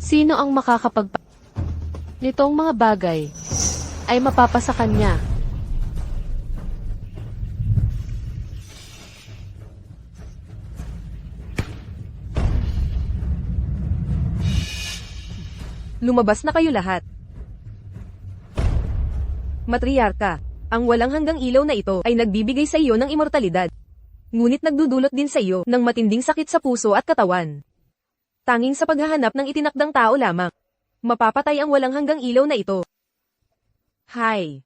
Sino ang nitong mga bagay ay mapapasa kanya? Lumabas na kayo lahat. Matriarka, ang walang hanggang ilaw na ito ay nagbibigay sa iyo ng immortalidad. Ngunit nagdudulot din sa iyo ng matinding sakit sa puso at katawan. Tanging sa paghahanap ng itinakdang tao lamang, mapapatay ang walang hanggang ilaw na ito. Hay!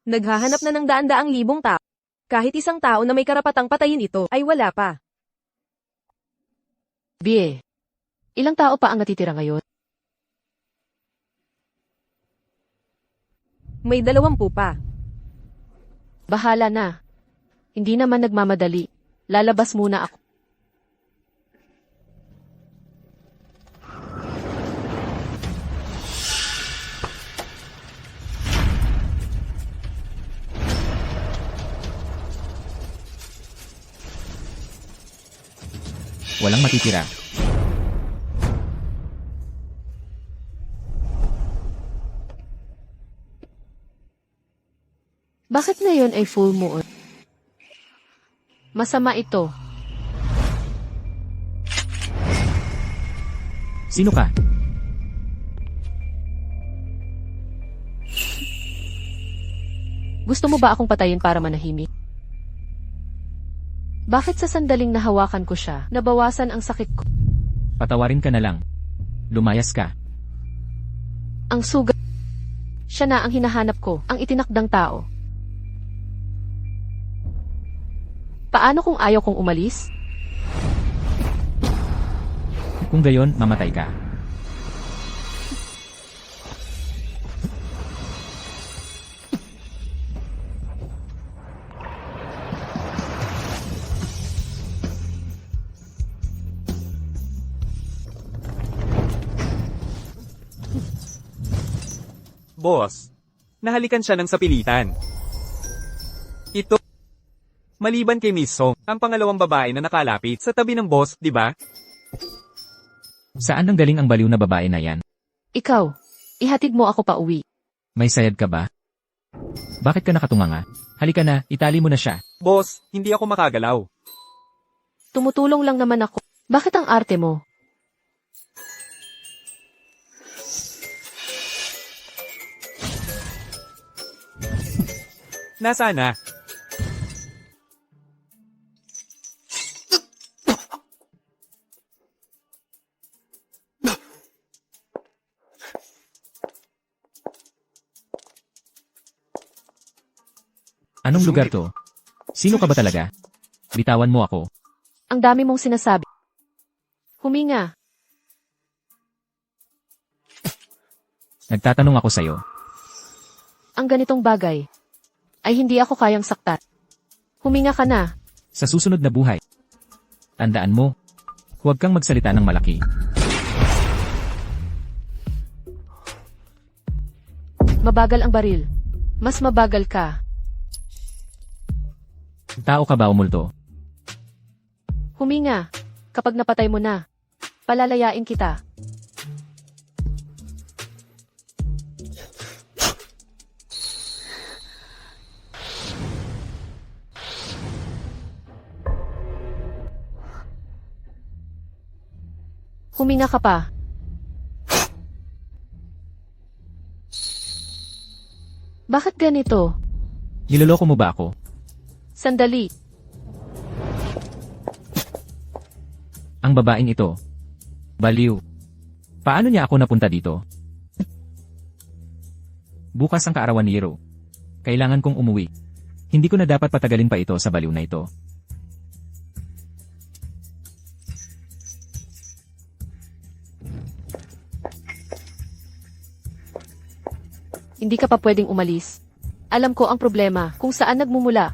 Naghahanap na ng daan-daang libong tao. Kahit isang tao na may karapatang patayin ito ay wala pa. Bie, ilang tao pa ang natitira ngayon? May 20 pa. Bahala na. Hindi naman nagmamadali. Lalabas muna ako. Walang matitira. Bakit ngayon ay full moon? Masama ito. Sino ka? Gusto mo ba akong patayin para manahimik? Bakit sa sandaling nahawakan ko siya, nabawasan ang sakit ko? Patawarin ka na lang. Lumayas ka. Ang sugat. Siya na ang hinahanap ko, ang itinakdang tao. Paano kung ayaw kong umalis? Kung gayon, mamatay ka. Boss, nahalikan siya ng sapilitan. Ito, maliban kay Miss Song, ang pangalawang babae na nakalapit sa tabi ng boss, di ba? Saan nanggaling ang baliw na babae na yan? Ikaw, ihatid mo ako pa uwi. May sayad ka ba? Bakit ka nakatunganga? Halika na, itali mo na siya. Boss, hindi ako makagalaw. Tumutulong lang naman ako. Bakit ang arte mo? Nasaan na? Anong lugar to? Sino ka ba talaga? Bitawan mo ako. Ang dami mong sinasabi. Huminga. Nagtatanong ako sa'yo. Ang ganitong bagay ay hindi ako kayang saktan. Huminga ka na. Sa susunod na buhay. Tandaan mo, huwag kang magsalita ng malaki. Mabagal ang baril. Mas mabagal ka. Tao ka ba o multo? Huminga. Kapag napatay mo na, palalayain kita. Huminga ka pa. Bakit ganito? Niloloko mo ba ako? Sandali. Ang babaeng ito. Baliw. Paano niya ako napunta dito? Bukas ang kaarawan ni Hiro. Kailangan kong umuwi. Hindi ko na dapat patagalin pa ito sa baliw na ito. Hindi ka pa pwedeng umalis. Alam ko ang problema kung saan nagmumula.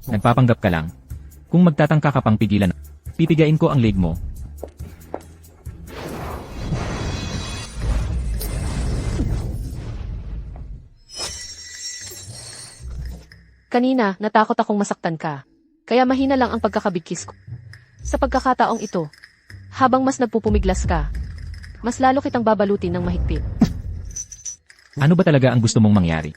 Nagpapanggap ka lang. Kung magtatangka ka pang pigilan, pipigain ko ang leg mo. Kanina, natakot akong masaktan ka. Kaya mahina lang ang pagkakabigkis ko. Sa pagkakataong ito, Habang mas nagpupumiglas ka, mas lalo kitang babalutin ng mahigpit. Ano ba talaga ang gusto mong mangyari?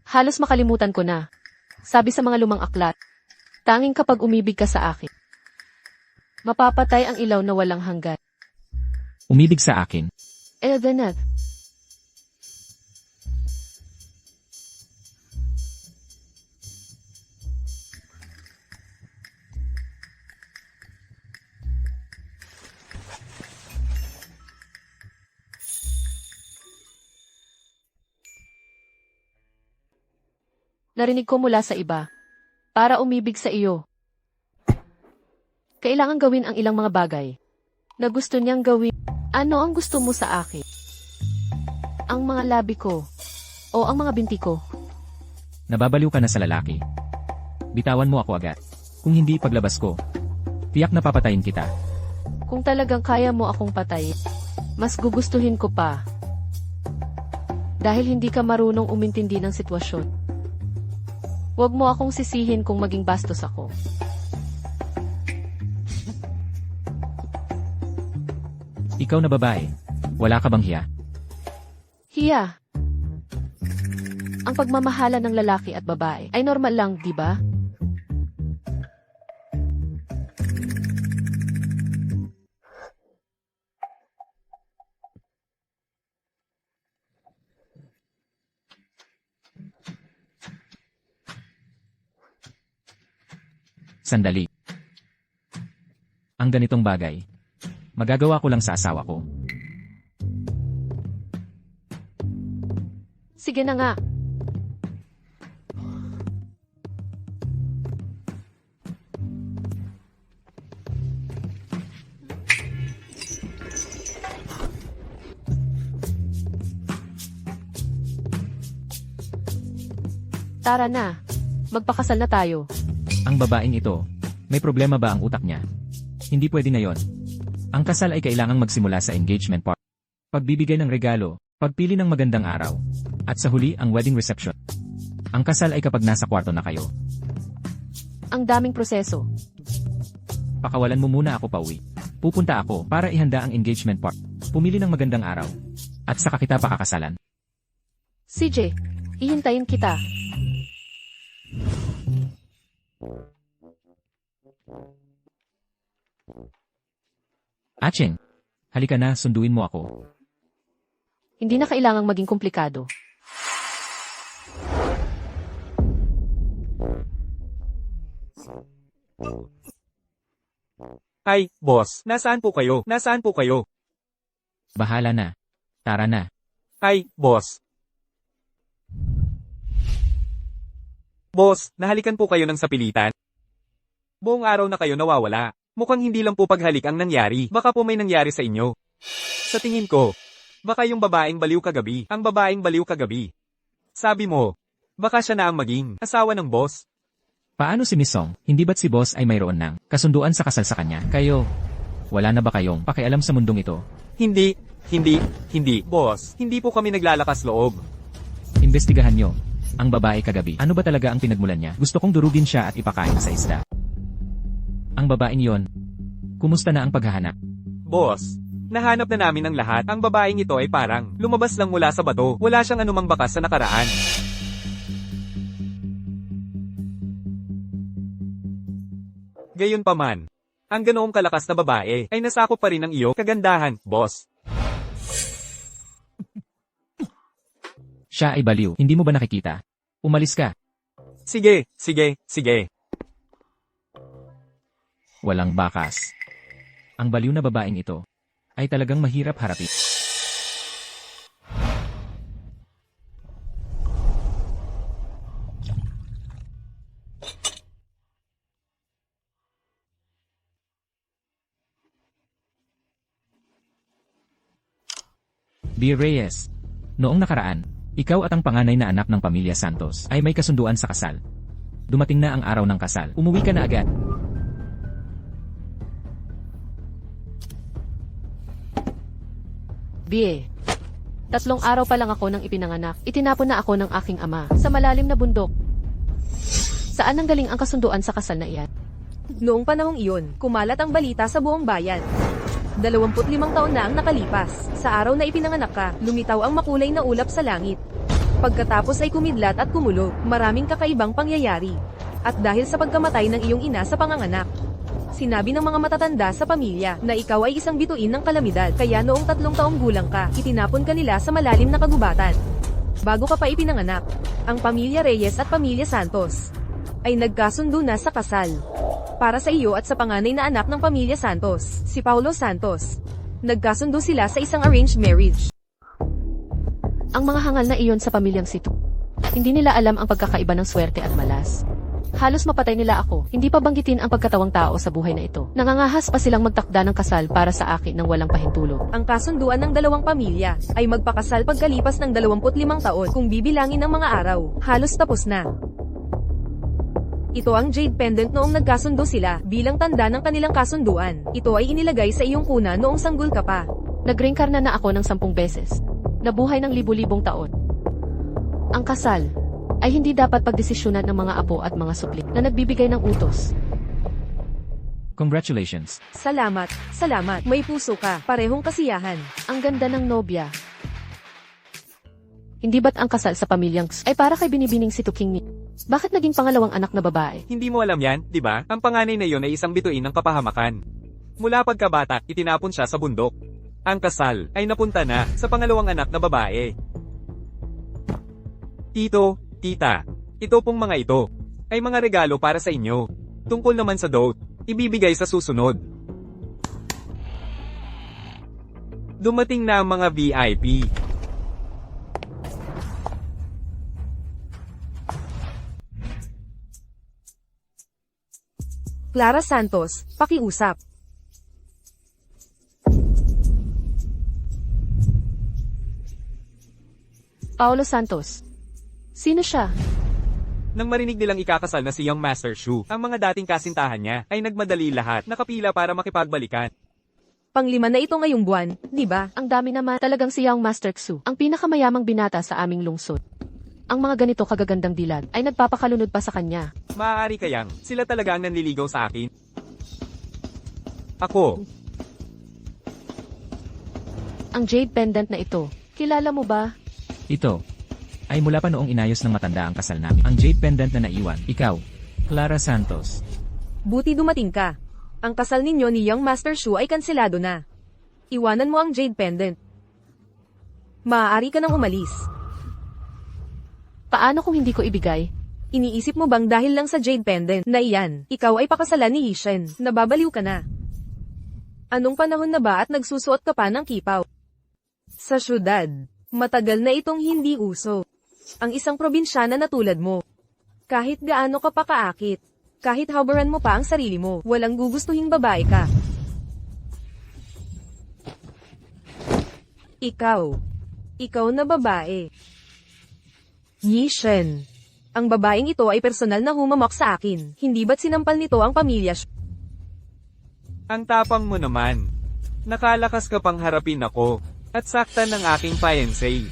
Halos makalimutan ko na. Sabi sa mga lumang aklat, tanging kapag umibig ka sa akin, mapapatay ang ilaw na walang hanggan. Umibig sa akin. Edeneth. Narinig ko mula sa iba. Para umibig sa iyo, kailangan gawin ang ilang mga bagay na gusto niyang gawin. Ano ang gusto mo sa akin? Ang mga labi ko o ang mga binti ko? Nababaliw ka na sa lalaki. Bitawan mo ako agad. Kung hindi paglabas ko, tiyak na papatayin kita. Kung talagang kaya mo akong patayin, mas gugustuhin ko pa. Dahil hindi ka marunong umintindi ng sitwasyon. Huwag mo akong sisihin kung maging bastos ako. Ikaw na babae. Wala ka bang hiya? Hiya. Ang pagmamahala ng lalaki at babae ay normal lang, di ba? Sandali. Ang ganitong bagay, magagawa ko lang sa asawa ko. Sige na nga. Tara na. Magpakasal na tayo. Ang babaeng ito, may problema ba ang utak niya? Hindi pwede ngayon. Ang kasal ay kailangang magsimula sa engagement part. Pagbibigay ng regalo, pagpili ng magandang araw, at sa huli ang wedding reception. Ang kasal ay kapag nasa kwarto na kayo. Ang daming proseso. Pakawalan mo muna ako pauwi. Pupunta ako para ihanda ang engagement part. Pumili ng magandang araw. At saka kita pakakasalan. CJ, hihintayin kita. Aching, halika na, sunduin mo ako. Hindi na kailangang maging komplikado. Ay, boss, nasaan po kayo? Nasaan po kayo? Bahala na. Tara na. Ay, boss. Boss, nahalikan po kayo ng sapilitan? Buong araw na kayo nawawala. Mukhang hindi lang po paghalik ang nangyari. Baka po may nangyari sa inyo. Sa tingin ko, baka yung babaeng baliw kagabi. Ang babaeng baliw kagabi. Sabi mo, baka siya na ang maging asawa ng boss. Paano si Miss Song? Hindi ba't si boss ay mayroon ng kasunduan sa kasal sa kanya? Kayo, wala na ba kayong pakialam sa mundong ito? Hindi. Boss, hindi po kami naglalakas loob. Imbestigahan nyo. Ang babae kagabi. Ano ba talaga ang pinagmulan niya? Gusto kong durugin siya at ipakain sa isda. Ang babaeng yon. Kumusta na ang paghahanap? Boss, nahanap na namin ang lahat. Ang babaeng ito ay parang lumabas lang mula sa bato. Wala siyang anumang bakas sa nakaraan. Gayunpaman, ang ganoong kalakas na babae ay nasakop pa rin ng iyo kagandahan, boss. Siya ay baliw. Hindi mo ba nakikita? Umalis ka. Sige. Walang bakas. Ang baliw na babaeng ito ay talagang mahirap harapin. B. Reyes, noong nakaraan, ikaw at ang panganay na anak ng pamilya Santos ay may kasunduan sa kasal. Dumating na ang araw ng kasal. Umuwi ka na agad. Bie. 3 araw pa lang ako nang ipinanganak. Itinapon na ako ng aking ama sa malalim na bundok. Saan nanggaling ang kasunduan sa kasal na iyan? Noong panahong iyon, kumalat ang balita sa buong bayan. 25 taon na ang nakalipas. Sa araw na ipinanganak ka, lumitaw ang makulay na ulap sa langit. Pagkatapos ay kumidlat at kumulo, maraming kakaibang pangyayari. At dahil sa pagkamatay ng iyong ina sa panganganak, sinabi ng mga matatanda sa pamilya na ikaw ay isang bituin ng kalamidad, kaya noong 3 taong gulang ka, itinapon ka nila sa malalim na kagubatan. Bago ka pa ipinanganak, ang pamilya Reyes at pamilya Santos ay nagkasundo na sa kasal. Para sa iyo at sa panganay na anak ng pamilya Santos, si Paulo Santos, nagkasundo sila sa isang arranged marriage. Ang mga hangal na iyon sa pamilyang Situ. Hindi nila alam ang pagkakaiba ng swerte at malas. Halos mapatay nila ako, hindi pa banggitin ang pagkatawang tao sa buhay na ito. Nangangahas pa silang magtakda ng kasal para sa akin ng walang pahintulot. Ang kasunduan ng dalawang pamilya ay magpakasal pagkalipas ng 25 taon. Kung bibilangin ang mga araw, halos tapos na. Ito ang jade pendant noong nagkasundo sila bilang tanda ng kanilang kasunduan. Ito ay inilagay sa iyong kuna noong sanggol ka pa. Nag-reincarna na ako ng 10 beses. Nabuhay ng libu-libong taon. Ang kasal ay hindi dapat pagdesisyonan ng mga apo at mga supli na nagbibigay ng utos. Congratulations. Salamat, salamat. May puso ka. Parehong kasiyahan. Ang ganda ng nobya. Hindi ba't ang kasal sa pamilyang ay para kay binibining si Tuking ni? Bakit naging pangalawang anak na babae? Hindi mo alam yan, di ba? Ang panganay na iyon ay isang bituin ng kapahamakan. Mula pagkabata, itinapon siya sa bundok. Ang kasal ay napunta na sa pangalawang anak na babae. Tito, tita, ito pong mga ito ay mga regalo para sa inyo. Tungkol naman sa dote, ibibigay sa susunod. Dumating na ang mga VIP. Clara Santos, pakiusap. Paulo Santos. Sino siya? Nang marinig nilang ikakasal na si Young Master Shu, ang mga dating kasintahan niya ay nagmadali lahat, nakapila para makipagbalikan. Panglima na ito ngayong buwan, di ba? Ang dami naman talagang si Young Master Xu, ang pinakamayamang binata sa aming lungsod. Ang mga ganito kagagandang dilag ay nagpapakalunod pa sa kanya. Maaari kayang sila talaga ang nanliligaw sa akin? Ako, Ang jade pendant na ito, kilala mo ba? Ito ay mula pa noong inayos ng matanda ang kasal namin. Ang jade pendant na naiwan. Ikaw, Clara Santos. Buti dumating ka. Ang kasal ninyo ni Young Master Shu ay kanselado na. Iwanan mo ang jade pendant. Maaari ka nang umalis. Paano kung hindi ko ibigay? Iniisip mo bang dahil lang sa jade pendant na iyan, ikaw ay pakasalan ni Yishen, nababaliw ka na? Anong panahon na ba at nagsusuot ka pa ng kipaw? Sa syudad, matagal na itong hindi uso. Ang isang probinsyana na tulad mo. Kahit gaano ka pa kaakit, kahit habaran mo pa ang sarili mo, walang gugustuhing babae ka. Ikaw na babae. Yishen. Ang babaeng ito ay personal na humamak sa akin. Hindi ba't sinampal nito ang pamilya? ang tapang mo naman. Nakalakas ka pang harapin ako at saktan ng aking fiancé.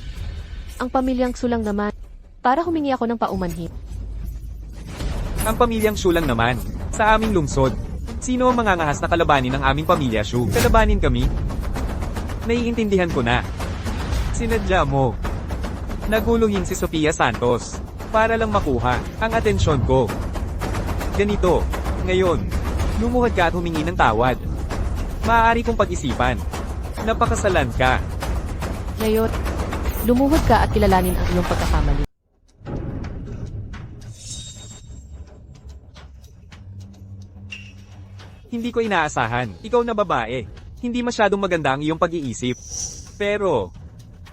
Ang pamilyang sulang naman. Para humingi ako ng paumanhin. Ang pamilyang Shu lang naman, sa aming lungsod. Sino ang mangangahas na kalabanin ng aming pamilya Shu? Kalabanin kami? Naiintindihan ko na. Sinadya mo. Naguluhin si Sofia Santos para lang makuha ang atensyon ko. Ganito, ngayon, lumuhad ka at humingi ng tawad. Maaari kong pag-isipan. Napakasalan ka. Ngayon, lumuhod ka at kilalanin ang iyong pagkakamali. Hindi ko inaasahan, ikaw na babae. Hindi masyadong maganda ang iyong pag-iisip. Pero,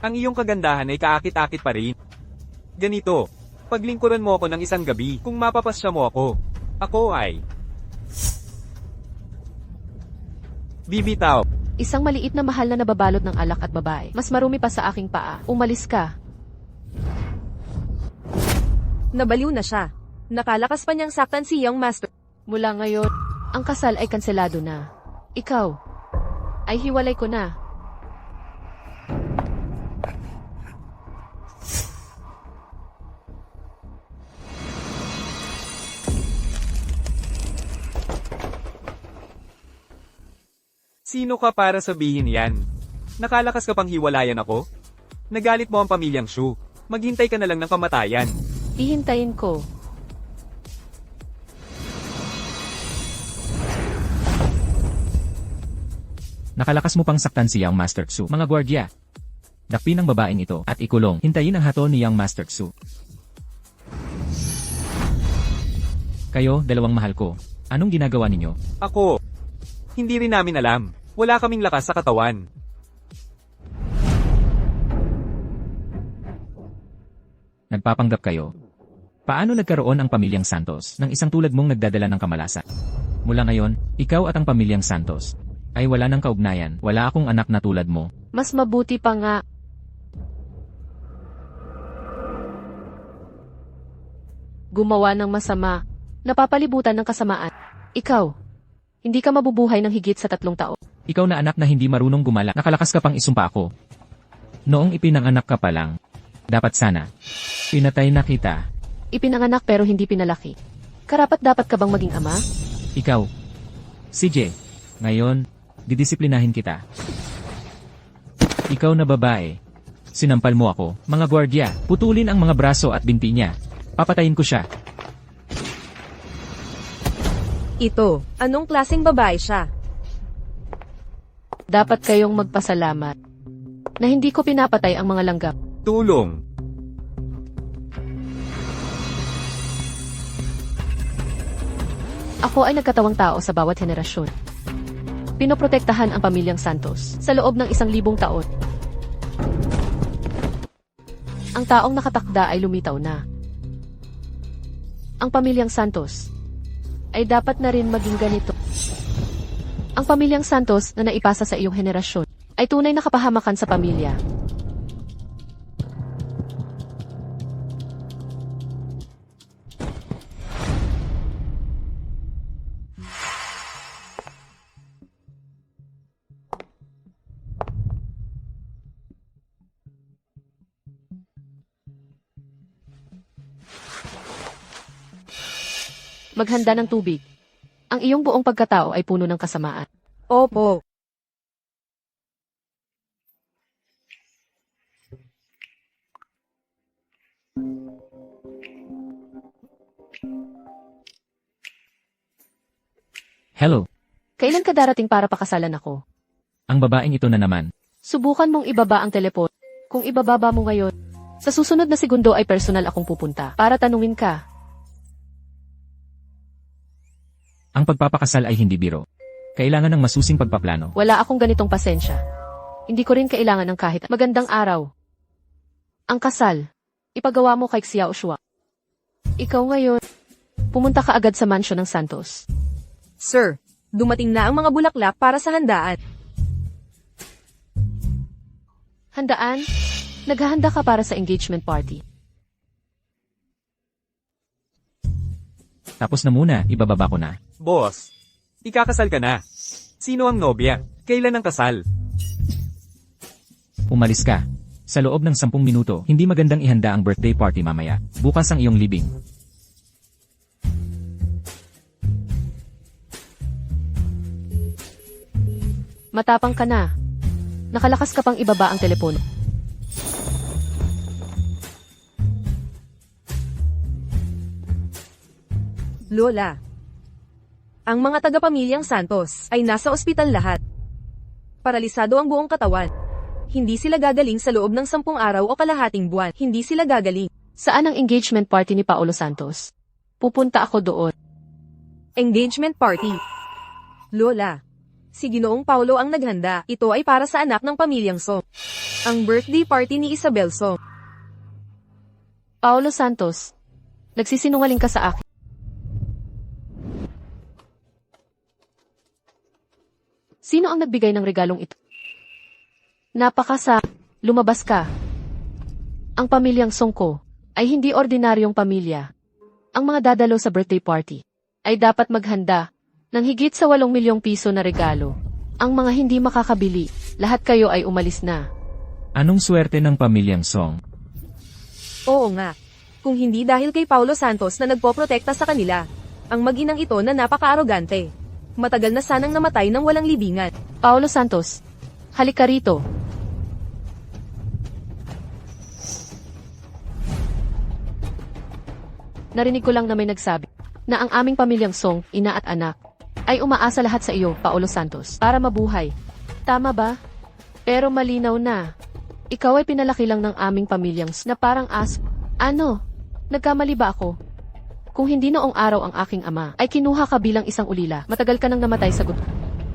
ang iyong kagandahan ay kaakit-akit pa rin. Ganito, paglingkuran mo ako ng isang gabi, kung mapapasya mo ako ay bibitaw. Isang maliit na mahal na nababalot ng alak at babae. Mas marumi pa sa aking paa. Umalis ka. Nabaliw na siya. Nakalakas pa niyang saktan si Young Master. Mula ngayon, ang kasal ay kanselado na. Ikaw, ay hiwalay ko na. Sino ka para sabihin yan? Nakalakas ka pang hiwalayan ako? Nagalit mo ang pamilyang Shu. Maghintay ka na lang ng kamatayan. Ihintayin ko. Nakalakas mo pang saktan si Young Master Xu. Mga gwardya. Dakpin ang babaeng ito at ikulong. Hintayin ang hatol ni Young Master Xu. Kayo, dalawang mahal ko. Anong ginagawa ninyo? Ako. Hindi rin namin alam. Wala kaming lakas sa katawan. Nagpapanggap kayo. Paano nagkaroon ang pamilyang Santos ng isang tulad mong nagdadala ng kamalasan? Mula ngayon, ikaw at ang pamilyang Santos ay wala ng kaugnayan. Wala akong anak na tulad mo. Mas mabuti pa nga. Gumawa ng masama. Napapalibutan ng kasamaan. Ikaw, hindi ka mabubuhay ng higit sa 3 taon. Ikaw na anak na hindi marunong gumala. Nakalakas ka pang isumpa ako. Noong ipinanganak ka pa lang, dapat sana pinatay na kita. Ipinanganak pero hindi pinalaki. Karapat dapat ka bang maging ama? Ikaw, CJ, ngayon, didisiplinahin kita. Ikaw na babae. Sinampal mo ako, mga gwardya, putulin ang mga braso at binti niya. Papatayin ko siya. Ito, anong klaseng babae siya? Dapat kayong magpasalamat na hindi ko pinapatay ang mga langgam. Tulong. Ako ay nagkatawang tao sa bawat henerasyon. Pinoprotektahan ang pamilyang Santos sa loob ng 1,000 taon. Ang taong nakatakda ay lumitaw na. Ang pamilyang Santos ay dapat na rin maging ganito. Ang pamilyang Santos na naipasa sa iyong henerasyon ay tunay na kapahamakan sa pamilya. Maghanda ng tubig. Ang iyong buong pagkatao ay puno ng kasamaan. Opo. Hello, Kailan ka darating para pakasalan ako? ang babaeng ito na naman. Subukan mong ibaba ang telepon. Kung ibababa mo ngayon, sa susunod na segundo ay personal akong pupunta para tanungin ka. Ang pagpapakasal ay hindi biro. Kailangan ng masusing pagpaplano. Wala akong ganitong pasensya. Hindi ko rin kailangan ng kahit magandang araw. Ang kasal, ipagawa mo kay Xiao Shua. Ikaw ngayon, pumunta ka agad sa mansyon ng Santos. Sir, dumating na ang mga bulaklak para sa handaan. Handaan? Naghahanda ka para sa engagement party. Tapos na muna, ibababa ko na. Boss, ikakasal ka na. Sino ang nobya? Kailan ang kasal? Umalis ka. Sa loob ng 10 minuto, hindi magandang ihanda ang birthday party mamaya. Bukas ang iyong libing. Matapang ka na. Nakalakas ka pang ibaba ang telepono. Lola. Ang mga taga-pamilyang Santos ay nasa ospital lahat. Paralisado ang buong katawan. Hindi sila gagaling sa loob ng 10 araw o kalahating buwan. Hindi sila gagaling. Saan ang engagement party ni Paolo Santos? Pupunta ako doon. Engagement party. Lola. Si Ginoong Paulo ang naghanda. Ito ay para sa anak ng pamilyang Song. Ang birthday party ni Isabel Song. Paolo Santos, nagsisinungaling ka sa akin. Sino ang nagbigay ng regalong ito? Napakasa, lumabas ka. Ang pamilyang Songko ay hindi ordinaryong pamilya. Ang mga dadalo sa birthday party ay dapat maghanda ng higit sa 8 milyong piso na regalo. Ang mga hindi makakabili, lahat kayo ay umalis na. Anong swerte ng pamilyang Song? Oo nga. Kung hindi dahil kay Paulo Santos na nagpoprotekta sa kanila. Ang mag-inang ito na napaka-arogante. Matagal na sanang namatay ng walang libingan. Paolo Santos, halika rito. Narinig ko lang na may nagsabi na ang aming pamilyang Song, ina at anak, ay umaasa lahat sa iyo, Paolo Santos, para mabuhay. Tama ba? Pero malinaw na. Ikaw ay pinalaki lang ng aming pamilyang na parang aso. Ano? Nagkamali ba ako? Kung hindi noong araw ang aking ama, ay kinuha ka bilang isang ulila. Matagal ka nang namatay sa gutom.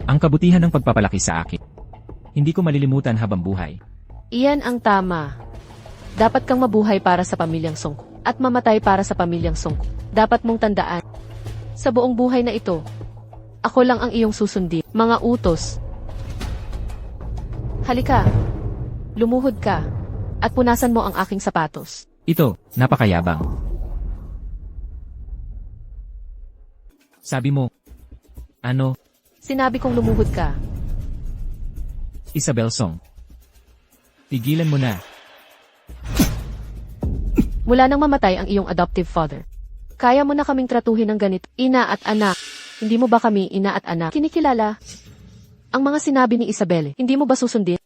Ang kabutihan ng pagpapalaki sa akin. Hindi ko malilimutan habang buhay. Iyan ang tama. Dapat kang mabuhay para sa pamilyang Song at mamatay para sa pamilyang Song. Dapat mong tandaan. Sa buong buhay na ito, ako lang ang iyong susundin. Mga utos. Halika. Lumuhod ka. At punasan mo ang aking sapatos. Ito, napakayabang. Sabi mo, ano, Sinabi kong lumuhod ka. Isabel Song. Tigilan mo na. Mula nang mamatay ang iyong adoptive father. Kaya mo na kaming tratuhin ng ganito, ina at anak. Hindi mo ba kami, ina at anak, kinikilala? Ang mga sinabi ni Isabel, hindi mo ba susundin?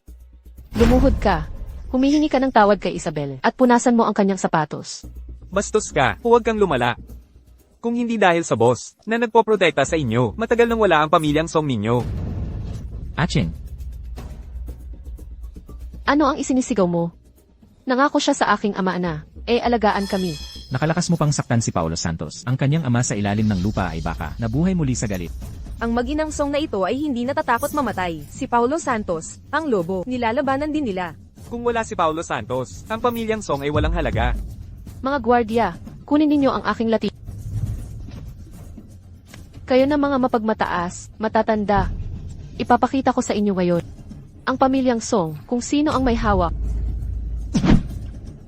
Lumuhod ka. Humihingi ka ng tawad kay Isabel at punasan mo ang kanyang sapatos. Bastos ka, huwag kang lumala. Kung hindi dahil sa boss, na nagpoprotekta sa inyo, matagal nang wala ang pamilyang Song ninyo. Aching, Ano ang isinisigaw mo? Nangako siya sa aking ama na, alagaan kami. nakalakas mo pang saktan si Paolo Santos. Ang kanyang ama sa ilalim ng lupa ay baka nabuhay muli sa galit. Ang mag-inang Song na ito ay hindi natatakot mamatay. Si Paulo Santos, ang lobo, nilalabanan din nila. Kung wala si Paulo Santos, ang pamilyang Song ay walang halaga. Mga gwardiya, kunin ninyo ang aking lati. Kayo na mga mapagmataas, matatanda. Ipapakita ko sa inyo ngayon. Ang pamilyang Song, kung sino ang may hawak.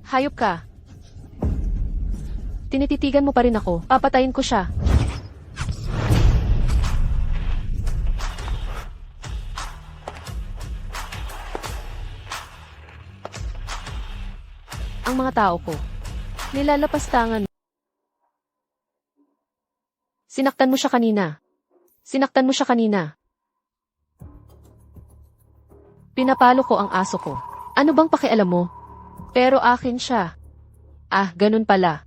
Hayop ka. Tinititigan mo pa rin ako. Papatayin ko siya. Ang mga tao ko. Nilalapastangan. Sinaktan mo siya kanina. Sinaktan mo siya kanina. Pinapalo ko ang aso ko. Ano bang pakialam mo? Pero akin siya. Ah, ganun pala.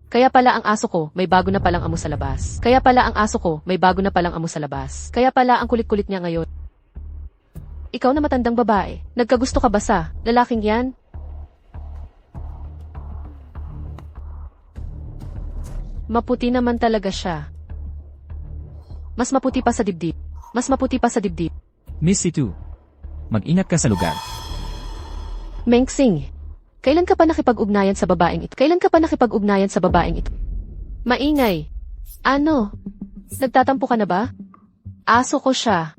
Kaya pala ang aso ko, may bago na palang amo sa labas. Kaya pala ang aso ko, may bago na palang amo sa labas. Kaya pala ang kulit-kulit niya ngayon. Ikaw na matandang babae, nagkagusto ka ba sa lalaking yan? Maputi naman talaga siya. Mas maputi pa sa dibdib. Mas maputi pa sa dibdib. Miss C2, mag-ingat ka sa lugar. Mengsing, kailan ka pa nakipag-ugnayan sa babaeng ito? Kailan ka pa nakipag-ugnayan sa babaeng ito? Maingay. Ano? Nagtatampo ka na ba? Aso ko siya.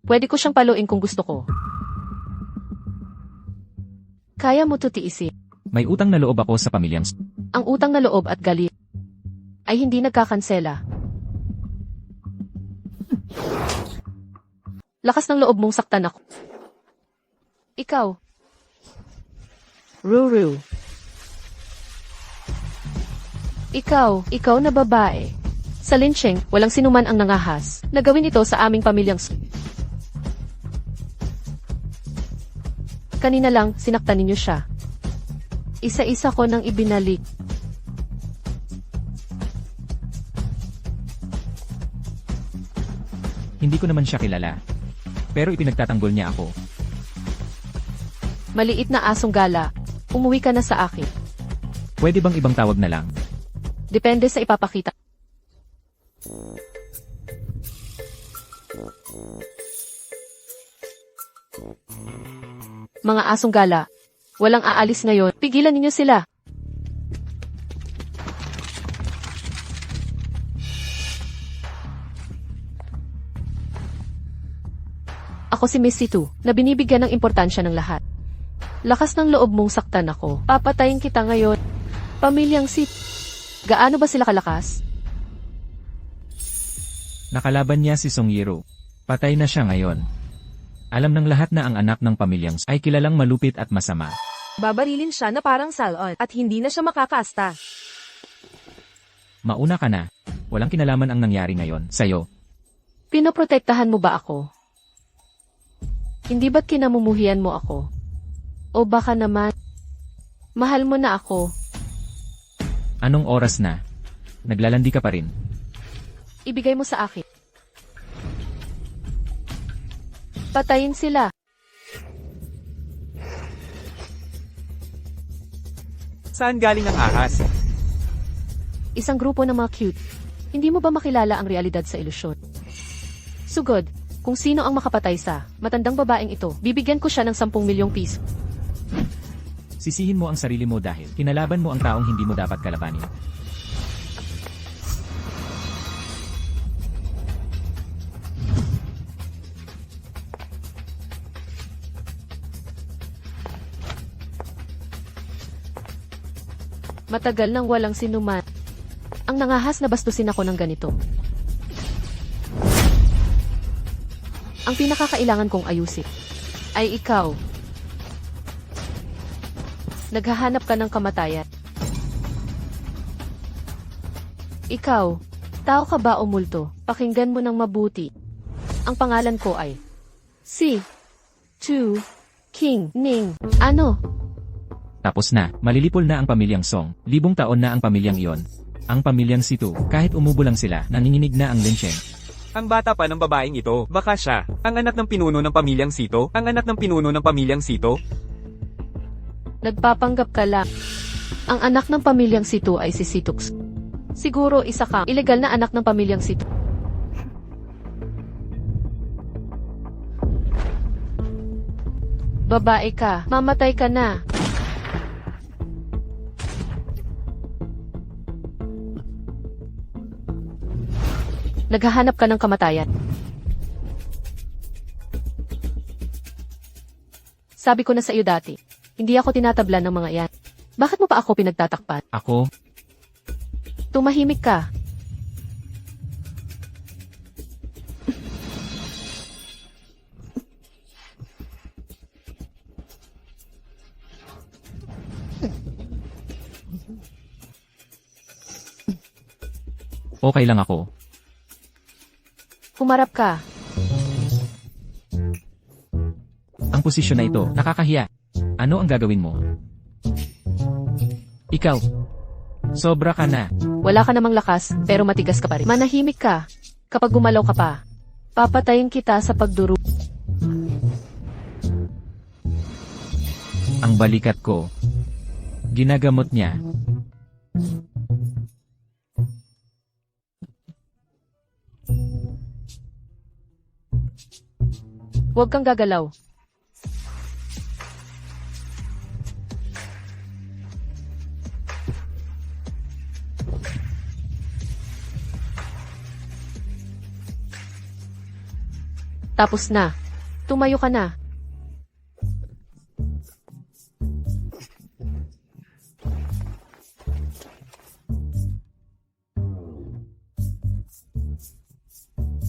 Pwede ko siyang paluin kung gusto ko. Kaya mo to tiisin. May utang na loob ako sa pamilyang Ang utang na loob at galit ay hindi nagkakansela. Lakas ng loob mong saktan ako. Ikaw. Ruru. Ikaw na babae. Sa lynching, walang sinuman ang nangahas. Nagawin ito sa aming pamilyang Kanina lang, sinaktan ninyo siya. Isa-isa ko nang ibinalik. Hindi ko naman siya kilala. Pero ipinagtatanggol niya ako. Maliit na asong gala. Umuwi ka na sa akin. Pwede bang ibang tawag na lang? Depende sa ipapakita. Mga asong gala. Walang aalis ngayon. Pigilan ninyo sila. Ako si Miss C2, na binibigyan ng importansya ng lahat. Lakas ng loob mong saktan ako. Papatayin kita ngayon. Pamilyang si... Gaano ba sila kalakas? Nakalaban niya si Songyero. Patay na siya ngayon. Alam ng lahat na ang anak ng pamilyang ay kilalang malupit at masama. Babarilin siya na parang salon at hindi na siya makakasta. Mauna ka na. Walang kinalaman ang nangyari ngayon sa'yo. Pinoprotektahan mo ba ako? Hindi ba't kinamumuhian mo ako? O baka naman, mahal mo na ako. Anong oras na? Naglalandi ka pa rin. Ibigay mo sa akin. Patayin sila. Saan galing ang ahas? Isang grupo ng mga cute. Hindi mo ba makilala ang realidad sa ilusyon? Sugod, kung sino ang makapatay sa matandang babaeng ito, bibigyan ko siya ng 10 milyong piso. Sisihin mo ang sarili mo dahil kinalaban mo ang taong hindi mo dapat kalabanin. Matagal nang walang sinuman ang nangahas na bastusin ako ng ganito. Ang pinakakailangan kong ayusin ay ikaw. Naghahanap ka ng kamatayan. Ikaw, tao ka ba o multo? Pakinggan mo ng mabuti. Ang pangalan ko ay Si Tu King Ning. Ano? Tapos na, malilipol na ang pamilyang Song, 1000 taon na ang pamilyang iyon. Ang pamilyang Situ, kahit umubo lang sila, nanginginig na ang Lenchen. Ang bata pa ng babaeng ito, baka siya, ang anak ng pinuno ng pamilyang Sito, ang anak ng pinuno ng pamilyang Sito. Nagpapanggap ka lang. Ang anak ng pamilyang Situ ay si Situx. Siguro isa kang ilegal na anak ng pamilyang Situ. Babae ka, mamatay ka na. Naghahanap ka ng kamatayan. Sabi ko na sa iyo dati, hindi ako tinatablan ng mga yan. Bakit mo pa ako pinagtatakpan? Ako, Tumahimik ka. okay lang ako. Humarap ka. Ang posisyon na ito, nakakahiya. Ano ang gagawin mo? Ikaw, sobra ka na. Wala ka namang lakas, pero matigas ka pa rin. Manahimik ka. Kapag gumalaw ka pa, papatayin kita sa pagduro. Ang balikat ko. Ginagamot niya. Huwag kang gagalaw. Tapos na. Tumayo ka na.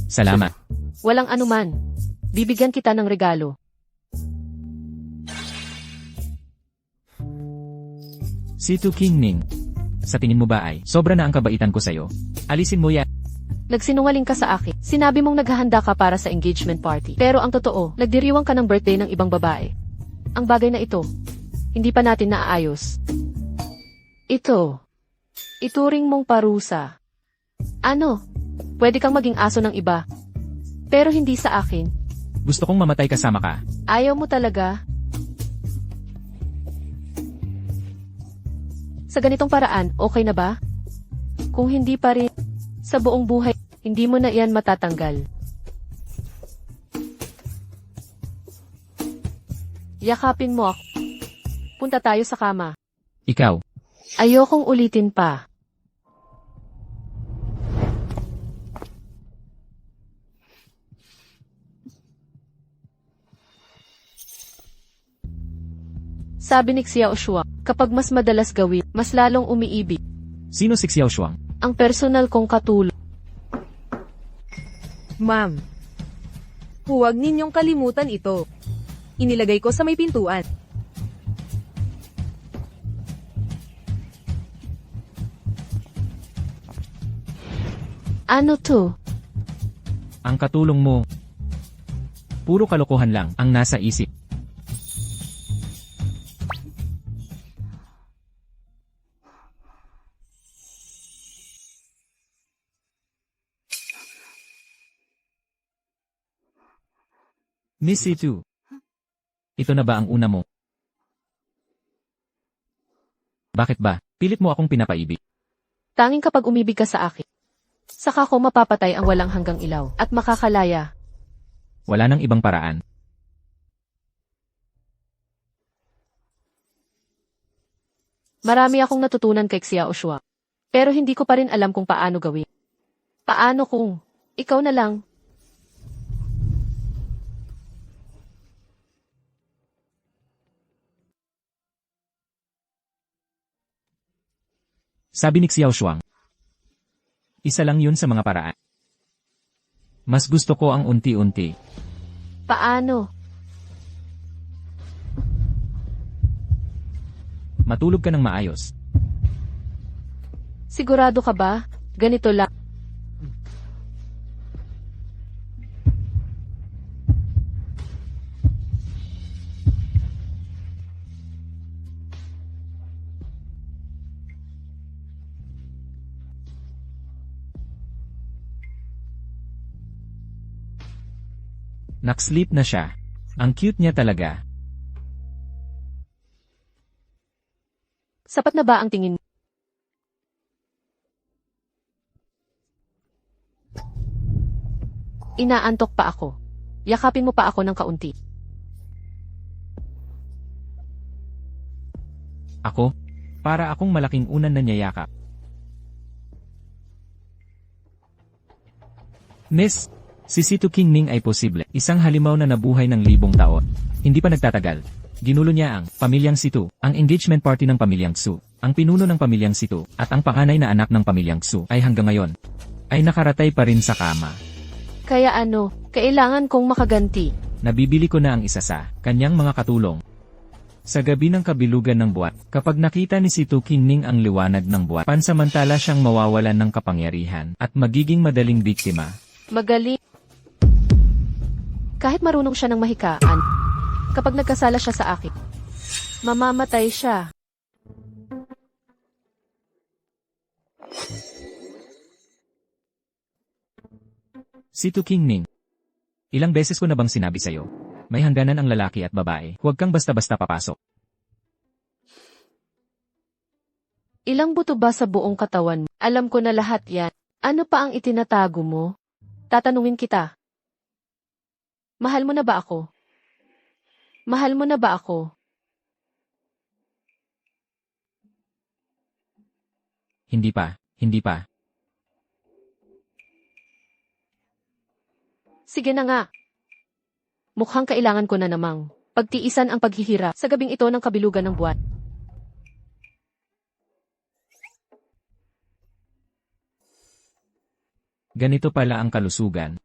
Salamat. Walang anuman. Bibigyan kita ng regalo. Situ King Ning. Sa tingin mo ba ay, sobra na ang kabaitan ko sa'yo? Alisin mo yan. Nagsinungaling ka sa akin. Sinabi mong naghahanda ka para sa engagement party. Pero ang totoo, nagdiriwang ka ng birthday ng ibang babae. Ang bagay na ito, hindi pa natin naaayos. Ito, ituring mong parusa. Ano? Pwede kang maging aso ng iba. Pero hindi sa akin. Gusto kong mamatay kasama ka. Ayaw mo talaga? Sa ganitong paraan, okay na ba? Kung hindi pa rin, sa buong buhay, hindi mo na iyan matatanggal. Yakapin mo ako. Punta tayo sa kama. Ikaw, Ayokong ulitin pa. Sabi ni Xiao Shuang, kapag mas madalas gawin, mas lalong umiibig. sino si Xiao Shuang? Ang personal kong katulong. Ma'am, huwag ninyong kalimutan ito. Inilagay ko sa may pintuan. Ano to? Ang katulong mo, puro kalokohan lang ang nasa isip. Miss C2. Ito na ba ang una mo? Bakit ba? Pilit mo akong pinapaibig. Tanging kapag umibig ka sa akin, saka ko mapapatay ang walang hanggang ilaw at makakalaya. Wala nang ibang paraan. Marami akong natutunan kay Xia Oshua. Pero hindi ko pa rin alam kung paano gawin. Paano kung ikaw na lang? Sabi ni Xiao Shuang. Isa lang yun sa mga paraan. Mas gusto ko ang unti-unti. Paano? Matulog ka ng maayos. Sigurado ka ba? Ganito lang. Naksleep na siya. Ang cute niya talaga. Sapat na ba ang tingin mo? Inaantok pa ako. Yakapin mo pa ako ng kaunti. Ako? Para akong malaking unan na niyayakap. Miss, si Situ King Ning ay posible. Isang halimaw na nabuhay ng 1,000 taon. Hindi pa nagtatagal. Ginulo niya ang pamilyang Situ, ang engagement party ng pamilyang Xu, ang pinuno ng pamilyang Situ, at ang panganay na anak ng pamilyang Xu ay hanggang ngayon ay nakaratay pa rin sa kama. Kaya ano, kailangan kong makaganti. Nabibili ko na ang isa sa kanyang mga katulong. Sa gabi ng kabilugan ng buwan, kapag nakita ni Situ King Ning ang liwanag ng buwan, pansamantala siyang mawawalan ng kapangyarihan at magiging madaling biktima. Magaling. Kahit marunong siya ng mahikaan, kapag nagkasala siya sa akin, mamamatay siya. Situ King Ning. Ilang beses ko na bang sinabi sa'yo? May hangganan ang lalaki at babae. Huwag kang basta-basta papasok. Ilang buto ba sa buong katawan mo? Alam ko na lahat yan. Ano pa ang itinatago mo? Tatanungin kita. Mahal mo na ba ako? Mahal mo na ba ako? Hindi pa, hindi pa. Sige na nga. Mukhang kailangan ko na namang pagtiisan ang paghihirap sa gabing ito ng kabilugan ng buwan. Ganito pala ang kalusugan.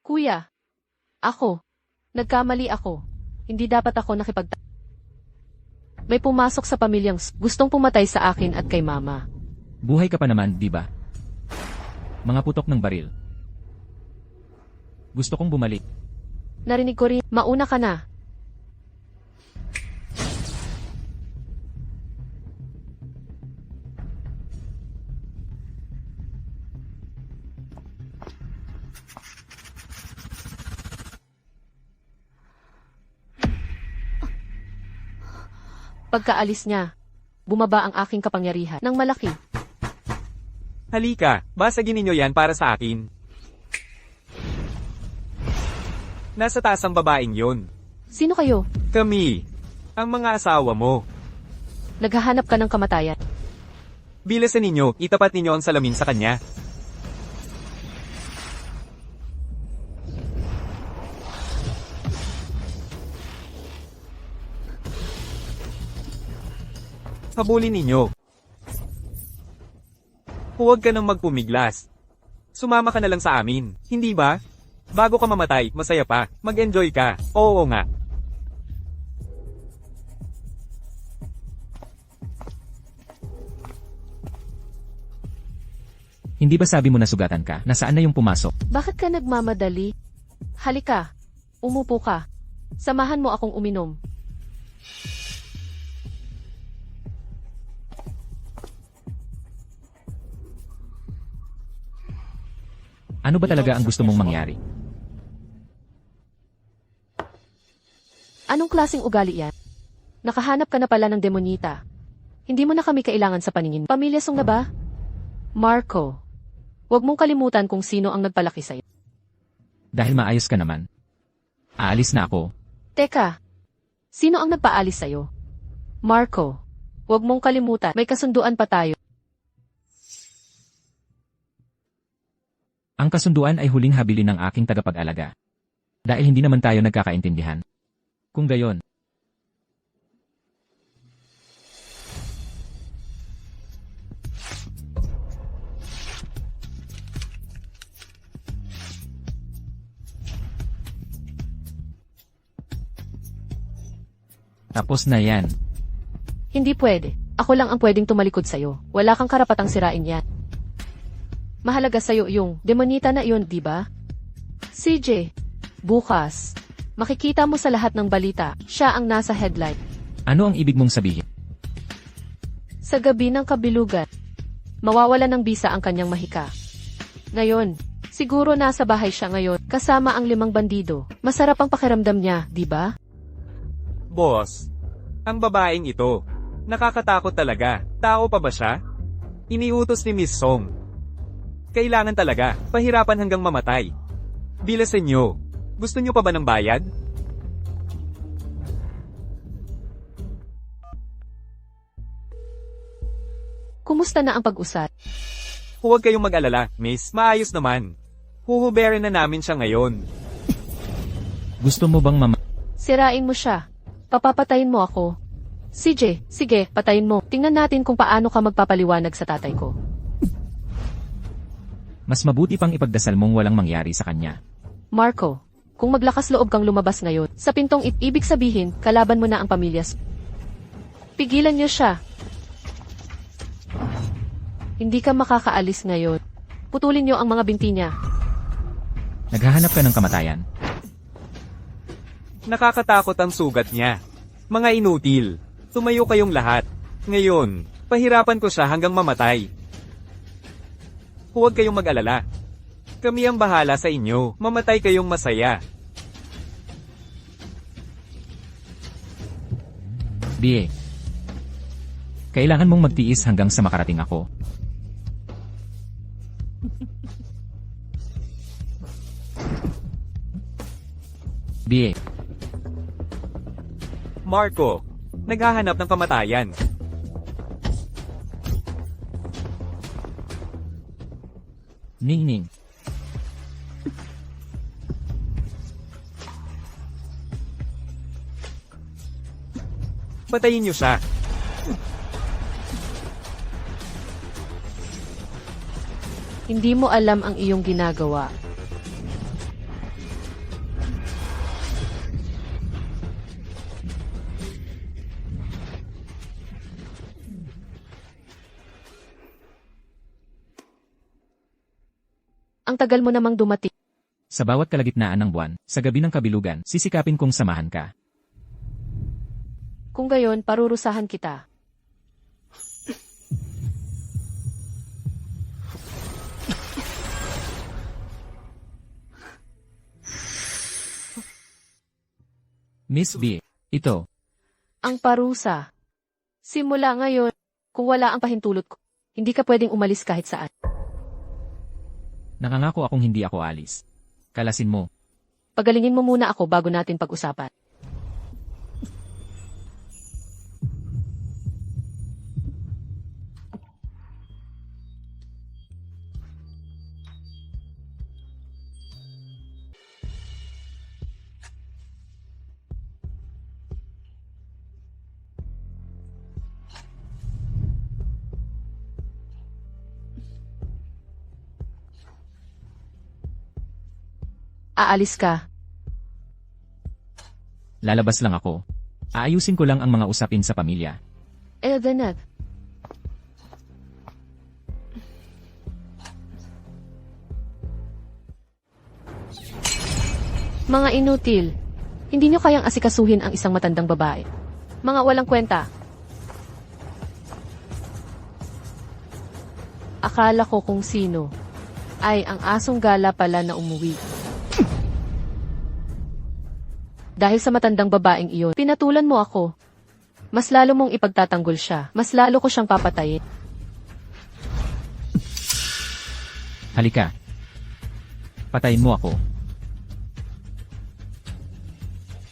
Kuya, nagkamali ako. Hindi dapat ako May pumasok sa pamilyang gustong pumatay sa akin at kay mama. Buhay ka pa naman, di ba? Mga putok ng baril. Gusto kong bumalik. Narinig ko rin, mauna ka na. Pagkaalis niya, bumaba ang aking kapangyarihan ng malaki. Halika, basagin ninyo yan para sa akin. Nasa taas ang babaeng yon. Sino kayo? Kami. Ang mga asawa mo. Naghahanap ka ng kamatayan. Bilasan ninyo, itapat ninyo ang salamin sa kanya. Habulin ninyo. Huwag ka nang magpumiglas. Sumama ka na lang sa amin, hindi ba? Bago ka mamatay, masaya pa, mag-enjoy ka, oo nga. Hindi ba sabi mo na sugatan ka? Nasaan na yung pumasok? Bakit ka nagmamadali? Halika. Umupo ka. Samahan mo akong uminom. Ano ba talaga ang gusto mong mangyari? Anong klaseng ugali yan? Nakahanap ka na pala ng demonita. Hindi mo na kami kailangan sa paningin. Pamilya song na ba? Marco, huwag mong kalimutan kung sino ang nagpalaki sa'yo. Dahil maayos ka naman. Aalis na ako. Teka, sino ang nagpaalis sa'yo? Marco, huwag mong kalimutan, may kasunduan pa tayo. Ang kasunduan ay huling habilin ng aking tagapag-alaga. Dahil hindi naman tayo nagkakaintindihan. Kung gayon, tapos na yan. Hindi pwede. Ako lang ang pwedeng tumalikod sa'yo. Wala kang karapatang sirain yan. Mahalaga sa'yo yung demonita na iyon, di ba? CJ, bukas, makikita mo sa lahat ng balita, siya ang nasa headline. Ano ang ibig mong sabihin? Sa gabi ng kabilugan, mawawala ng bisa ang kanyang mahika. Ngayon, siguro nasa bahay siya ngayon, kasama ang 5 bandido. Masarap ang pakiramdam niya, di ba? Boss, ang babaeng ito, nakakatakot talaga. Tao pa ba siya? Iniutos ni Miss Song. Kailangan talaga, pahirapan hanggang mamatay. Bilasan nyo. Gusto nyo pa ba ng bayad? Kumusta na ang pag-usat? Huwag kayong mag-alala, miss. Maayos naman. Huhuberin na namin siya ngayon. Gusto mo bang Sirain mo siya. Papapatayin mo ako. CJ, sige, patayin mo. Tingnan natin kung paano ka magpapaliwanag sa tatay ko. Mas mabuti pang ipagdasal mong walang mangyari sa kanya. Marco, kung maglakas loob kang lumabas ngayon, sa pintong ibig sabihin, kalaban mo na ang pamilya. Pigilan niyo siya. Hindi ka makakaalis ngayon. Putulin niyo ang mga binti niya. Naghahanap ka ng kamatayan. Nakakatakot ang sugat niya. Mga inutil. Tumayo kayong lahat. Ngayon, pahirapan ko siya hanggang mamatay. Huwag kayong mag-alala. Kami ang bahala sa inyo. Mamatay kayong masaya. Bie. Kailangan mong magtiis hanggang sa makarating ako. Bie. Marco, naghahanap ng kamatayan. Ning-ning. Patayin niyo siya. Hindi mo alam ang iyong ginagawa. Ang tagal mo namang dumating. Sa bawat kalagitnaan ng buwan, sa gabi ng kabilugan, sisikapin kong samahan ka. Kung gayon, parurusahan kita. Miss B, ito. Ang parusa. Simula ngayon, kung wala ang pahintulot ko, hindi ka pwedeng umalis kahit saan. Nakangako akong hindi ako alis. Kalasin mo. Pagalingin mo muna ako bago natin pag-usapan. Aalis ka. Lalabas lang ako. Aayusin ko lang ang mga usapin sa pamilya. Mga inutil. Hindi nyo kayang asikasuhin ang isang matandang babae. Mga walang kwenta. Akala ko kung sino. Ay, ang asong gala pala na umuwi. Dahil sa matandang babaeng iyon, pinatulan mo ako. Mas lalo mong ipagtatanggol siya. Mas lalo ko siyang papatayin. Halika. Patayin mo ako.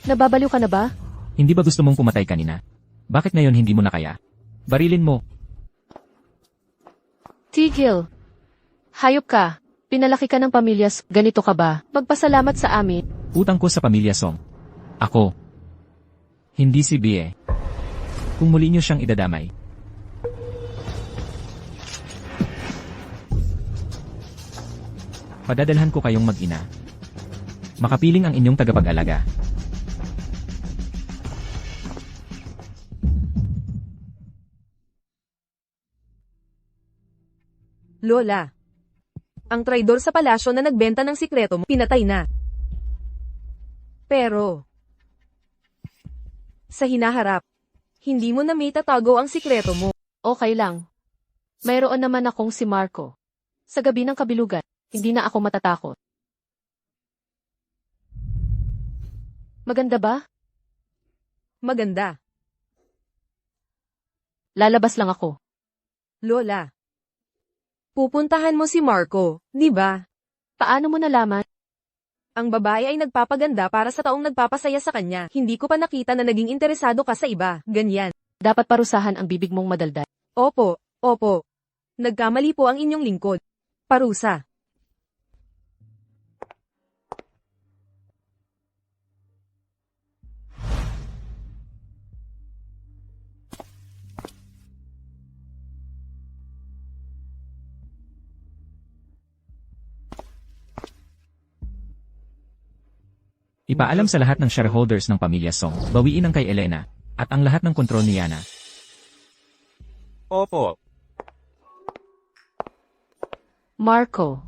Nababaliw ka na ba? Hindi ba gusto mong pumatay kanina? Bakit ngayon hindi mo na kaya? Barilin mo. Tigil. Hayop ka. Pinalaki ka ng pamilya. Ganito ka ba? Magpasalamat sa amin. Utang ko sa pamilya Song. Ako. Hindi si Bie. Kung muli niyo siyang idadamay. Padadalhan ko kayong mag-ina. Makapiling ang inyong tagapag-alaga. Lola. Ang traidor sa palasyo na nagbenta ng sikreto mo, pinatay na. Pero, sa hinaharap, hindi mo na may tatago ang sikreto mo. Okay lang. Mayroon naman akong si Marco. Sa gabi ng kabilugan, hindi na ako matatakot. Maganda ba? Maganda. Lalabas lang ako. Lola. Pupuntahan mo si Marco, di ba? Paano mo nalaman? Ang babae ay nagpapaganda para sa taong nagpapasaya sa kanya. Hindi ko pa nakita na naging interesado ka sa iba. Ganyan. Dapat parusahan ang bibig mong madaldal. Opo, opo. Nagkamali po ang inyong lingkod. Parusa. Ipaalam sa lahat ng shareholders ng pamilya Song, bawiin ang kay Elena, at ang lahat ng kontrol ni Yana. Opo. Marco.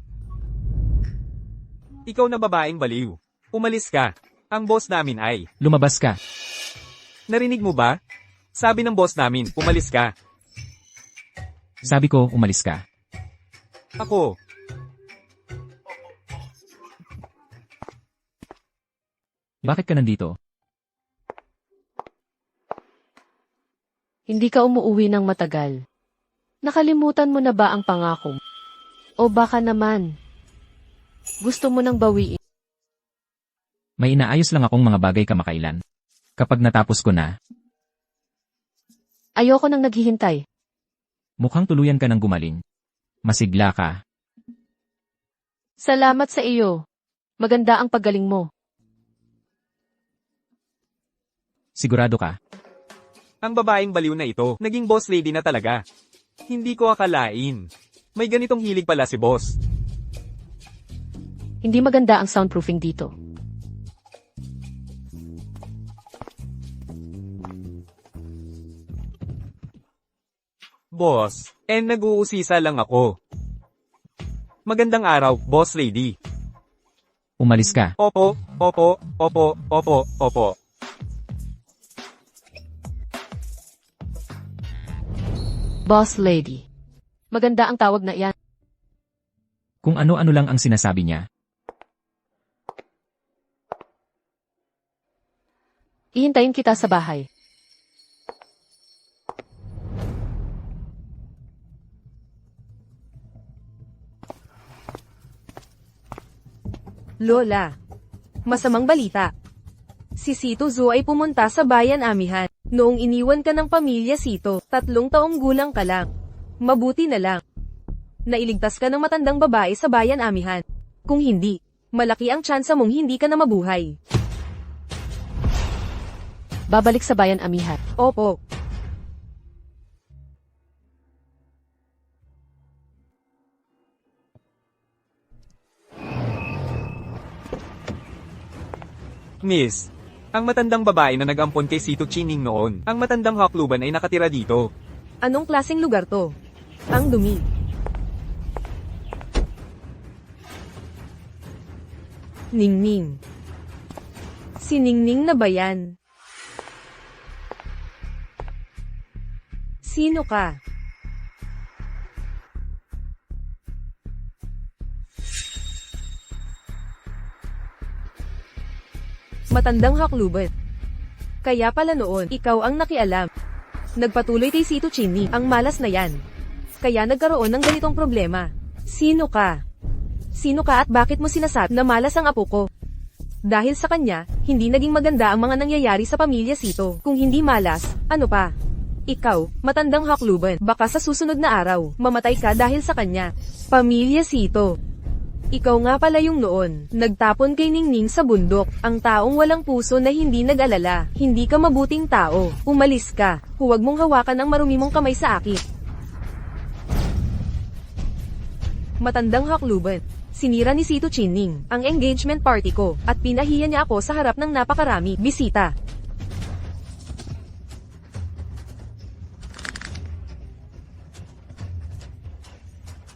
Ikaw na babaeng baliw. Umalis ka. Ang boss namin ay. Lumabas ka. Narinig mo ba? Sabi ng boss namin, umalis ka. Sabi ko, umalis ka. Ako. Bakit ka nandito? Hindi ka umuuwi ng matagal. Nakalimutan mo na ba ang pangako mo? O baka naman, gusto mo nang bawiin? May inaayos lang akong mga bagay kamakailan. Kapag natapos ko na, Ayoko nang naghihintay. mukhang tuluyan ka ng gumaling. Masigla ka. Salamat sa iyo. Maganda ang paggaling mo. Sigurado ka. Ang babaeng baliw na ito, naging boss lady na talaga. Hindi ko akalain. May ganitong hilig pala si boss. Hindi maganda ang soundproofing dito. Boss, nag-uusisa lang ako. Magandang araw, boss lady. Umalis ka. Opo, opo, opo, opo, opo. Boss lady. Maganda ang tawag na iyan. Kung ano-ano lang ang sinasabi niya. Ihintayin kita sa bahay. Lola. Masamang balita. Si Sito Zhu ay pumunta sa bayan Amihan. Noong iniwan ka ng pamilya Sito, 3 taong gulang ka lang. Mabuti na lang. Nailigtas ka ng matandang babae sa bayan Amihan. Kung hindi, malaki ang tsansa mong hindi ka na mabuhay. Babalik sa bayan Amihan. Opo. Miss, ang matandang babae na nag-ampon kay Sito Chining noon, ang matandang hakluban ay nakatira dito. Anong klaseng lugar to? Ang dumi. Ningning. Siningning na ba yan? Sino ka? Matandang haklubat. Kaya pala noon, ikaw ang nakialam. Nagpatuloy kay Sito Chinny, ang malas na yan. Kaya nagkaroon ng ganitong problema. Sino ka? Sino ka at bakit mo sinasabi na malas ang apo ko? Dahil sa kanya, hindi naging maganda ang mga nangyayari sa pamilya Sito. Kung hindi malas, ano pa? Ikaw, matandang hakluban, baka sa susunod na araw, mamatay ka dahil sa kanya. Pamilya Sito. Ikaw nga pala yung noon, nagtapon kay Ningning sa bundok, ang taong walang puso na hindi nag-alala, hindi ka mabuting tao, umalis ka, huwag mong hawakan ang marumi mong kamay sa akin. Matandang hakluban. Sinira ni Sito Chinning ang engagement party ko, at pinahiya niya ako sa harap ng napakarami bisita.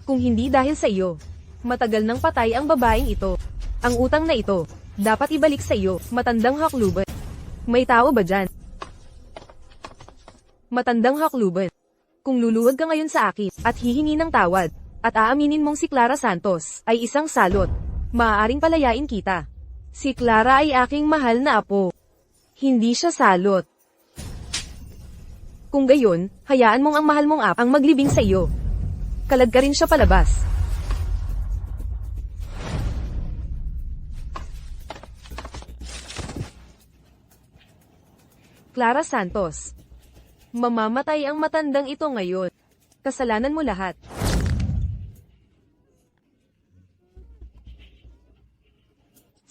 Kung hindi dahil sa iyo, matagal nang patay ang babaeng ito. Ang utang na ito, dapat ibalik sa iyo, matandang hakluban. May tao ba dyan? Matandang hakluban. Kung luluwag ka ngayon sa akin, at hihingi ng tawad, at aaminin mong si Clara Santos ay isang salot, maaaring palayain kita. Si Clara ay aking mahal na apo. Hindi siya salot. Kung gayon, hayaan mong ang mahal mong apo ang maglibing sa iyo. Kalag ka rin siya palabas. Clara Santos. Mamamatay ang matandang ito ngayon. Kasalanan mo lahat.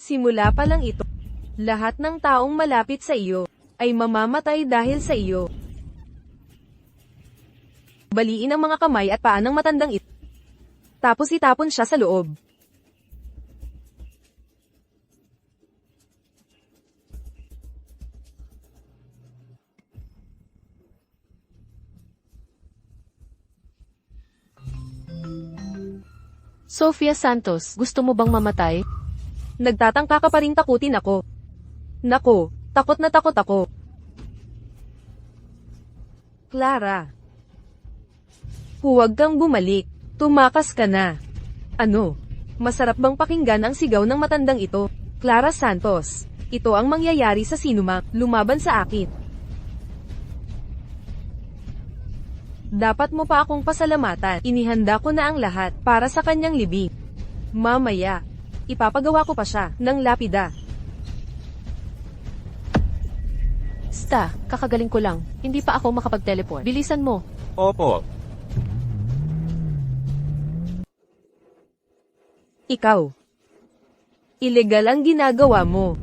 Simula pa lang ito, lahat ng taong malapit sa iyo ay mamamatay dahil sa iyo. Baliin ang mga kamay at paa ng matandang ito. Tapos itapon siya sa loob. Sofia Santos, gusto mo bang mamatay? Nagtatangka ka pa ring takutin ako. Nako, takot na takot ako. Clara. Huwag kang bumalik. Tumakas ka na. Ano? Masarap bang pakinggan ang sigaw ng matandang ito? Clara Santos. Ito ang mangyayari sa sinumang lumaban sa akin. Dapat mo pa akong pasalamatan. Inihanda ko na ang lahat para sa kanyang libing. Mamaya, ipapagawa ko pa siya ng lapida. Sta, kakagaling ko lang. Hindi pa ako makapag-teleport. Bilisan mo. Opo. Ikaw. Ilegal ang ginagawa mo.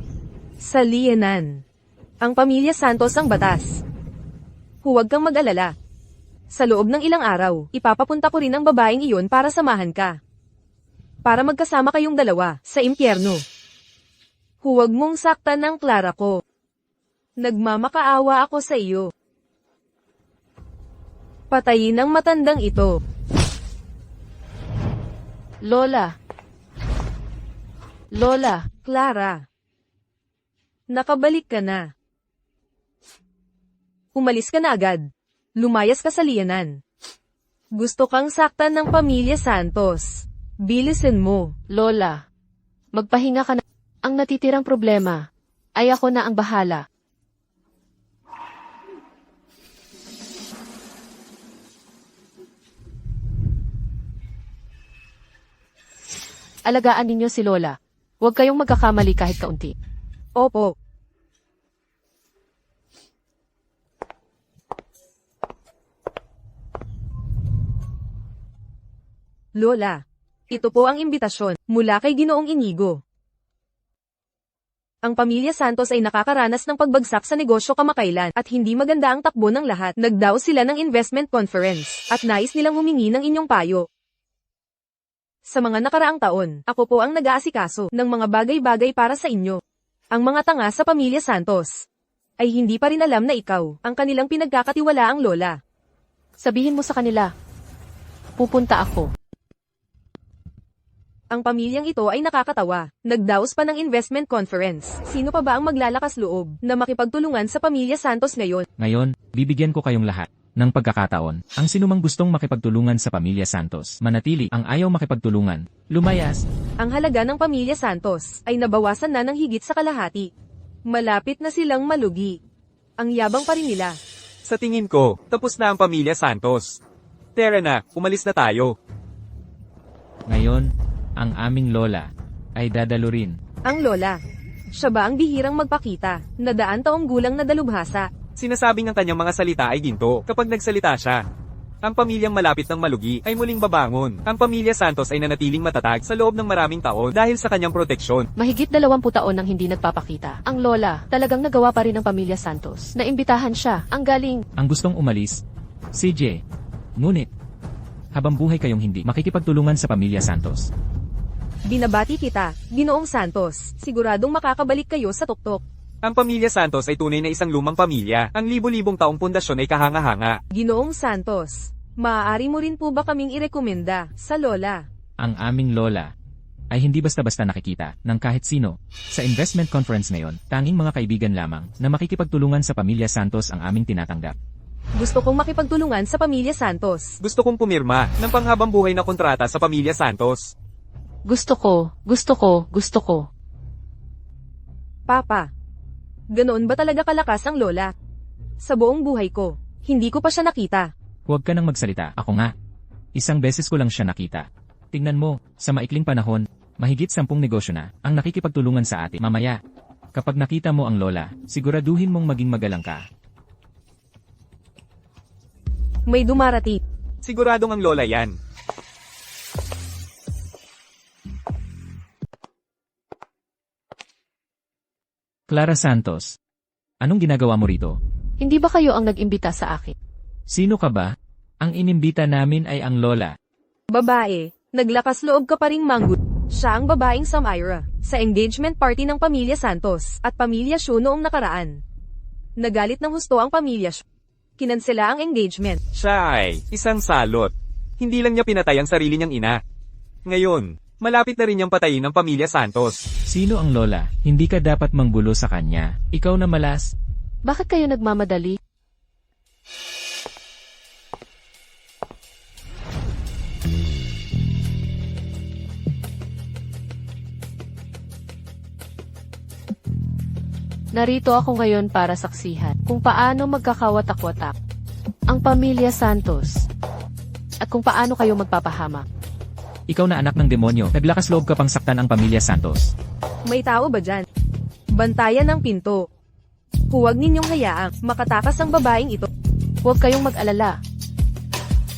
Sa liyanan. Ang pamilya Santos ang batas. Huwag kang mag-alala. Sa loob ng ilang araw, ipapapunta ko rin ang babaeng iyon para samahan ka. Para magkasama kayong dalawa, sa impyerno. Huwag mong saktan ang Clara ko. Nagmamakaawa ako sa iyo. Patayin ang matandang ito. Lola. Lola. Clara. Nakabalik ka na. Umalis ka na agad. Lumayas ka sa liyanan. Gusto kang saktan ng pamilya Santos. Bilisan mo. Lola. Magpahinga ka na. Ang natitirang problema ay ako na ang bahala. Alagaan ninyo si Lola. Huwag kayong magkakamali kahit kaunti. Opo. Lola, ito po ang imbitasyon mula kay Ginoong Inigo. Ang pamilya Santos ay nakakaranas ng pagbagsak sa negosyo kamakailan at hindi maganda ang takbo ng lahat. Nagdaos sila ng investment conference at nais nilang humingi ng inyong payo. Sa mga nakaraang taon, ako po ang nag-aasikaso ng mga bagay-bagay para sa inyo. Ang mga tanga sa pamilya Santos ay hindi pa rin alam na ikaw ang kanilang pinagkakatiwalaang lola. Sabihin mo sa kanila. Pupunta ako. Ang pamilyang ito ay nakakatawa. Nagdaos pa ng investment conference. Sino pa ba ang maglalakas loob na makipagtulungan sa pamilya Santos ngayon? Ngayon, bibigyan ko kayong lahat ng pagkakataon. Ang sinumang gustong makipagtulungan sa pamilya Santos, manatili. Ang ayaw makipagtulungan, lumayas. Ang halaga ng pamilya Santos ay nabawasan na ng higit sa kalahati. Malapit na silang malugi. Ang yabang pa rin nila. Sa tingin ko, tapos na ang pamilya Santos. Tara na, umalis na tayo. Ngayon, ang aming lola ay dadalo rin. Ang lola. Siya ba ang bihirang magpakita, na daan taong gulang na dalubhasa? Sinasabing ang kanyang mga salita ay ginto kapag nagsalita siya. Ang pamilyang malapit ng malugi ay muling babangon. Ang pamilya Santos ay nanatiling matatag sa loob ng maraming taon dahil sa kanyang proteksyon. Mahigit 20 taon nang hindi nagpapakita. Ang lola, talagang nagawa pa rin ng pamilya Santos. Naimbitahan siya. Ang galing. Ang gustong umalis, CJ. Ngunit, habang buhay kayong hindi makikipagtulungan sa pamilya Santos. Binabati kita, Ginoong Santos. Siguradong makakabalik kayo sa tuktok. Ang pamilya Santos ay tunay na isang lumang pamilya. Ang libo-libong taong pundasyon ay kahanga-hanga. Ginoong Santos, maaari mo rin po ba kaming irekomenda sa lola? Ang aming lola ay hindi basta-basta nakikita ng kahit sino. Sa investment conference ngayon, tanging mga kaibigan lamang na makikipagtulungan sa pamilya Santos ang aming tinatanggap. Gusto kong makipagtulungan sa pamilya Santos. Gusto kong pumirma ng panghabang buhay na kontrata sa pamilya Santos. Gusto ko. Papa, ganoon ba talaga kalakas ang lola? Sa buong buhay ko, hindi ko pa siya nakita. Huwag ka nang magsalita, ako nga. Isang beses ko lang siya nakita. Tingnan mo, sa maikling panahon, mahigit 10 negosyo na ang nakikipagtulungan sa atin. Mamaya, kapag nakita mo ang lola, siguraduhin mong maging magalang ka. May dumarating. Siguradong ang lola yan. Clara Santos, anong ginagawa mo rito? Hindi ba kayo ang nag-imbita sa akin? Sino ka ba? Ang inimbita namin ay ang lola. Babae, naglakas loob ka pa ring manggut. Siya ang babaeng Samira, sa engagement party ng pamilya Santos, at pamilya Shu noong nakaraan. Nagalit ng husto ang pamilya Shu. Kinansela ang engagement. Siya ay isang salot. Hindi lang niya pinatay ang sarili niyang ina. Ngayon, malapit na rin niyang patayin ang pamilya Santos. Sino ang lola? Hindi ka dapat manggulo sa kanya. Ikaw na malas. Bakit kayo nagmamadali? Narito ako ngayon para saksihan kung paano magkakawatak-watak ang pamilya Santos at kung paano kayo magpapahamak. Ikaw na anak ng demonyo. Naglakas loob ka pang saktan ang pamilya Santos. May tao ba dyan? Bantayan ang pinto. Huwag ninyong hayaang makatakas ang babaeng ito. Huwag kayong mag-alala.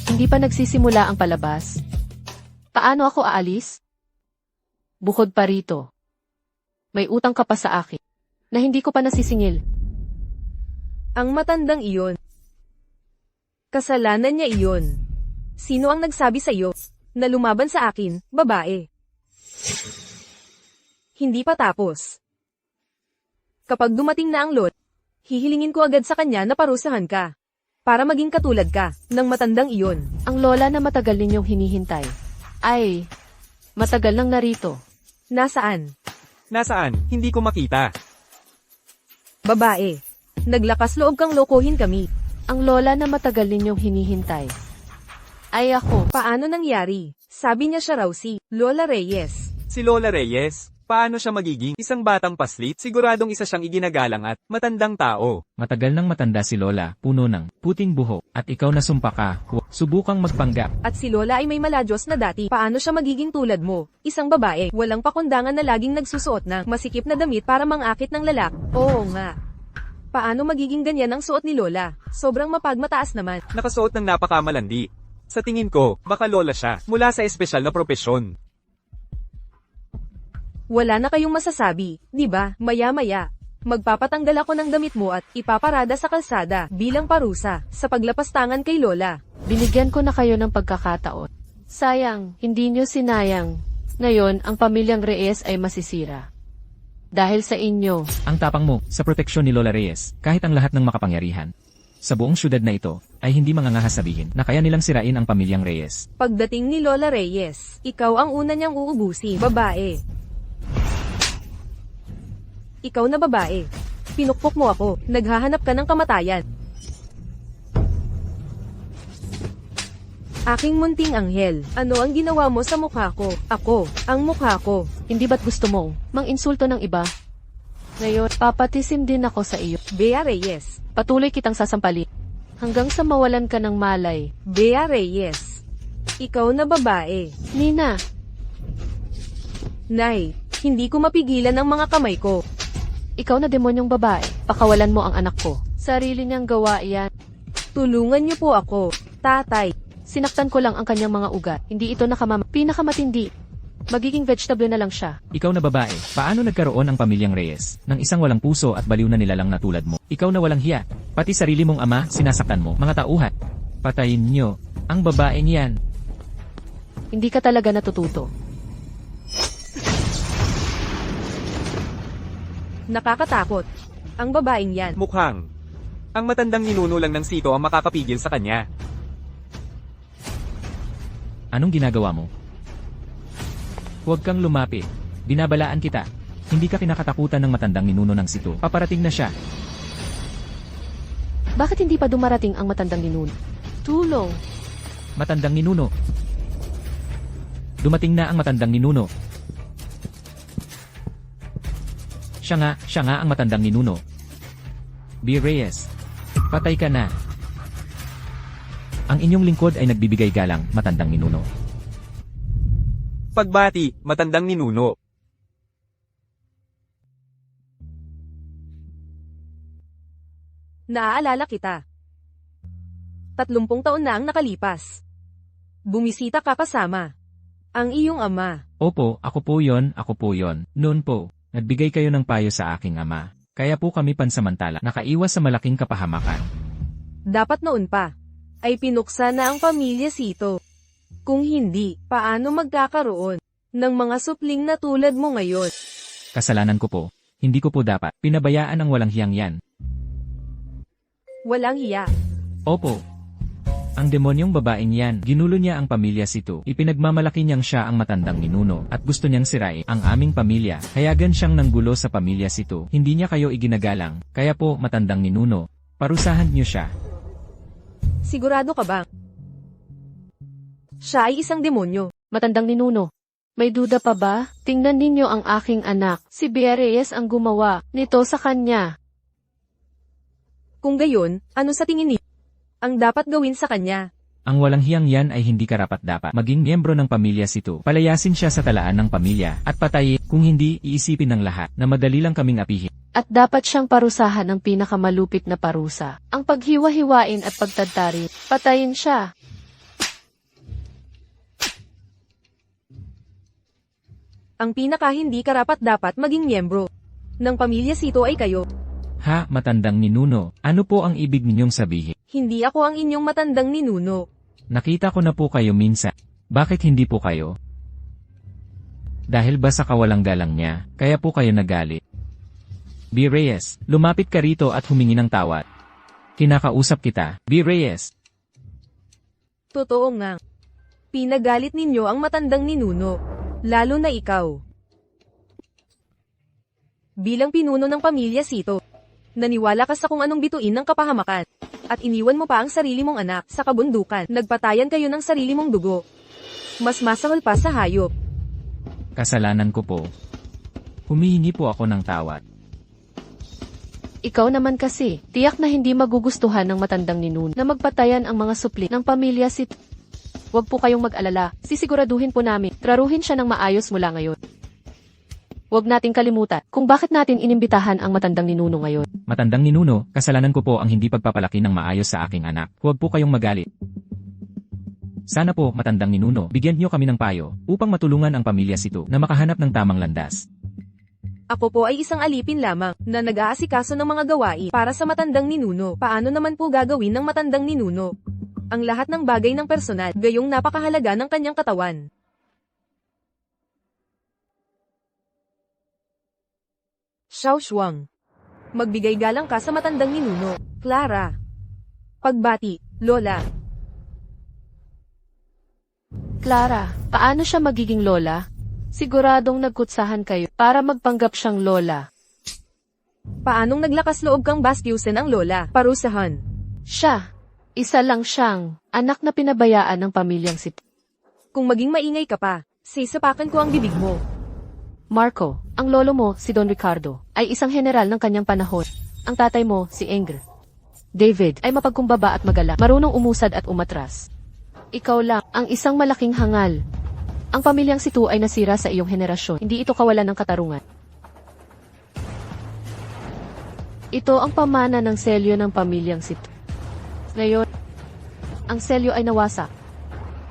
Hindi pa nagsisimula ang palabas. Paano ako aalis? Bukod pa rito, may utang ka pa sa akin na hindi ko pa nasisingil. Ang matandang iyon. Kasalanan niya iyon. Sino ang nagsabi sa iyo na lumaban sa akin, babae? Hindi pa tapos. Kapag dumating na ang lot, hihilingin ko agad sa kanya na parusahan ka. Para maging katulad ka ng matandang iyon. Ang lola na matagal ninyong hinihintay ay matagal nang narito. Nasaan? Nasaan? Hindi ko makita. Babae. Naglakas loob kang lokohin kami. Ang lola na matagal ninyong hinihintay ay ako. Paano nangyari? Sabi niya siya raw si Lola Reyes. Si Lola Reyes, paano siya magiging isang batang paslit? Siguradong isa siyang iginagalang at matandang tao. Matagal nang matanda si lola, puno ng puting buhok, at ikaw na sumpa ka. Subukang magpanggap. At si Lola ay may maladyos na dati. Paano siya magiging tulad mo? Isang babae, walang pakundangan na laging nagsusuot ng masikip na damit para mangakit ng lalak. Oo nga. Paano magiging ganyan ang suot ni Lola? Sobrang mapagmataas naman. Nakasuot ng napakamalandi. Sa tingin ko, baka lola siya, mula sa espesyal na propesyon. Wala na kayong masasabi, di ba? Maya-maya. Magpapatanggal ako ng damit mo at ipaparada sa kalsada bilang parusa sa paglapastangan kay Lola. Binigyan ko na kayo ng pagkakataon. Sayang, hindi nyo sinayang. Ngayon, ang pamilyang Reyes ay masisira. Dahil sa inyo. Ang tapang mo, sa proteksyon ni Lola Reyes, kahit ang lahat ng makapangyarihan. Sa buong syudad na ito, ay hindi mangangahas sabihin na kaya nilang sirain ang pamilyang Reyes. Pagdating ni Lola Reyes, ikaw ang una niyang uubusin, babae. Ikaw na babae. Pinukpok mo ako, naghahanap ka ng kamatayan. Aking munting anghel, ano ang ginawa mo sa mukha ko? Ako, ang mukha ko. Hindi ba't gusto mong mang-insulto ng iba? Ngayon, papatisim din ako sa iyo. Bea Reyes. Patuloy kitang sasampalin. Hanggang sa mawalan ka ng malay. Bea Reyes. Ikaw na babae. Nina, Nay, hindi ko mapigilan ang mga kamay ko. ikaw na demonyong babae. Pakawalan mo ang anak ko. Sarili niyang gawa yan. Tulungan niyo po ako, tatay. Sinaktan ko lang ang kanyang mga ugat. Hindi ito pinakamatindi. Magiging vegetable na lang siya. Ikaw na babae, paano nagkaroon ang pamilyang Reyes ng isang walang puso at baliw na nilalang na tulad mo? Ikaw na walang hiya, pati sarili mong ama sinasaktan mo, mga tauhan. Patayin niyo ang babaeng yan. Hindi ka talaga natututo. Nakakatakot. Ang babaeng yan. Mukhang. Ang matandang ninuno lang ng sito ang makakapigil sa kanya. Anong ginagawa mo? Huwag kang lumapit. Binabalaan kita. Hindi ka kinakatakutan ng matandang ninuno ng sito. Paparating na siya. Bakit hindi pa dumarating ang matandang ninuno? Tulong. Matandang ninuno. Dumating na ang matandang ninuno. Siya nga ang matandang ninuno. B. Reyes. Patay ka na. Ang inyong lingkod ay nagbibigay galang, matandang ninuno. Pagbati, matandang ninuno. Naaalala kita. 30 taon na ang nakalipas. Bumisita ka kasama. Ang iyong ama. Opo, ako po yon. Noon po, nagbigay kayo ng payo sa aking ama. Kaya po kami pansamantala nakaiwas sa malaking kapahamakan. Dapat noon pa. Ay pinuksa na ang pamilya Sito. Kung hindi, paano magkakaroon ng mga supling na tulad mo ngayon? Kasalanan ko po. Hindi ko po dapat pinabayaan ang walang hiyang yan. Walang hiya. Opo. Ang demonyong babaeng yan, ginulo niya ang pamilya Sito. Ipinagmamalaki niyang siya ang matandang ninuno at gusto niyang sirain ang aming pamilya. Hayagan siyang nanggulo sa pamilya Sito. Hindi niya kayo iginagalang. Kaya po, matandang ninuno, parusahan niyo siya. Sigurado ka ba? Siya ay isang demonyo. Matandang ninuno. May duda pa ba? Tingnan ninyo ang aking anak. Si Bea Reyes ang gumawa nito sa kanya. Kung gayon, ano sa tingin niyo ang dapat gawin sa kanya? Ang walang hiyang yan ay hindi karapat-dapat maging miyembro ng pamilya Sito. Palayasin siya sa talaan ng pamilya at patayin, kung hindi, iisipin ng lahat na madali lang kaming apihin. At dapat siyang parusahan ng pinakamalupit na parusa. Ang paghiwa-hiwain at pagtadtarin. Patayin siya. Ang pinaka hindi karapat-dapat maging miyembro ng pamilya Sito ay kayo. Ha, matandang ninuno, ano po ang ibig ninyong sabihin? Hindi ako ang inyong matandang ninuno. Nakita ko na po kayo minsan. Bakit hindi po kayo? Dahil ba sa kawalang galang niya, kaya po kayo nagalit? B. Reyes, lumapit ka rito at humingi ng tawad. Kinakausap kita, B. Reyes. Totoo nga. Pinagalit ninyo ang matandang ninuno. Lalo na ikaw. Bilang pinuno ng pamilya Sito, naniwala ka sa kung anong bituin ng kapahamakan. At iniwan mo pa ang sarili mong anak sa kabundukan. Nagpatayan kayo ng sarili mong dugo. Mas masahol pa sa hayop. Kasalanan ko po. Humihingi po ako ng tawad. Ikaw naman kasi, tiyak na hindi magugustuhan ng matandang ninuno na magpatayan ang mga supli ng pamilya Sito. Huwag po kayong mag-alala, sisiguraduhin po namin, traruhin siya ng maayos mula ngayon. Huwag nating kalimutan kung bakit natin inimbitahan ang matandang ninuno ngayon. Matandang ninuno, kasalanan ko po ang hindi pagpapalaki ng maayos sa aking anak. Huwag po kayong magalit. Sana po, matandang ninuno, bigyan niyo kami ng payo upang matulungan ang pamilya Sito na makahanap ng tamang landas. Ako po ay isang alipin lamang na nag-aasikaso ng mga gawain para sa matandang ninuno. Paano naman po gagawin ng matandang ninuno ang lahat ng bagay ng personal, gayong napakahalaga ng kanyang katawan? Xiao Shuang. Magbigay galang ka sa matandang ninuno. Clara. Pagbati, Lola. Clara, paano siya magiging lola? Siguradong nagkutsahan kayo para magpanggap siyang lola. Paanong naglakas loob kang bastyusin ang Lola? Parusahan. Siya, isa lang siyang anak na pinabayaan ng pamilyang si Kung maging maingay ka pa, sisapakan ko ang bibig mo. Marco. Ang lolo mo, si Don Ricardo, ay isang general ng kanyang panahon. Ang tatay mo, si Engel. David, ay mapagkumbaba at magalang, marunong umusad at umatras. Ikaw lang, ang isang malaking hangal. Ang pamilyang si Tu ay nasira sa iyong henerasyon. Hindi ito kawalan ng katarungan. Ito ang pamana ng selyo ng pamilyang si Tu. Ngayon, ang selyo ay nawasak.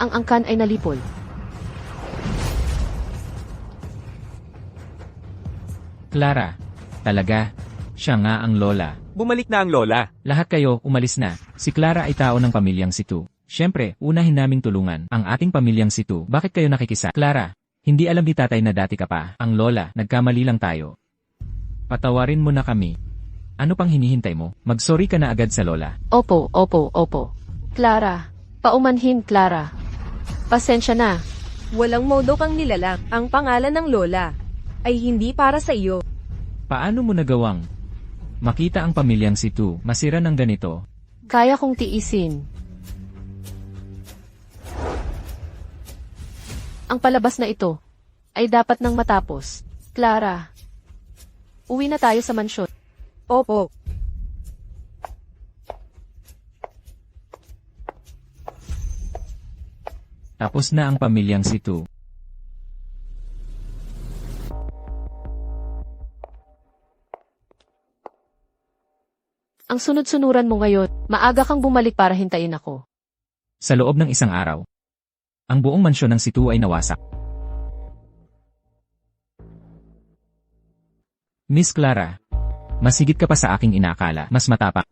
Ang angkan ay nalipol. Clara, talaga, siya nga ang lola. Bumalik na ang lola. Lahat kayo, umalis na. Si Clara ay tao ng pamilyang si Tu. Siyempre, unahin naming tulungan ang ating pamilyang si Tu. Bakit kayo nakikisa? Clara, hindi alam ni tatay na dati ka pa. Ang lola, nagkamali lang tayo. Patawarin mo na kami. Ano pang hinihintay mo? Mag-sorry ka na agad sa lola. Opo. Clara, paumanhin Clara. Pasensya na. Walang modo kang nilalang. Ang pangalan ng Lola ay hindi para sa iyo. Paano mo nagawang makita ang pamilyang si Tu masira ng ganito? Kaya kong tiisin. Ang palabas na ito ay dapat nang matapos. Clara, uwi na tayo sa mansyon. Opo. Tapos na ang pamilyang si Tu. Ang sunod-sunuran mo ngayon, maaga kang bumalik para hintayin ako. Sa loob ng isang araw, ang buong mansyon ng si Tu ay nawasak. Miss Clara, mas higit ka pa sa aking inakala, mas matapak,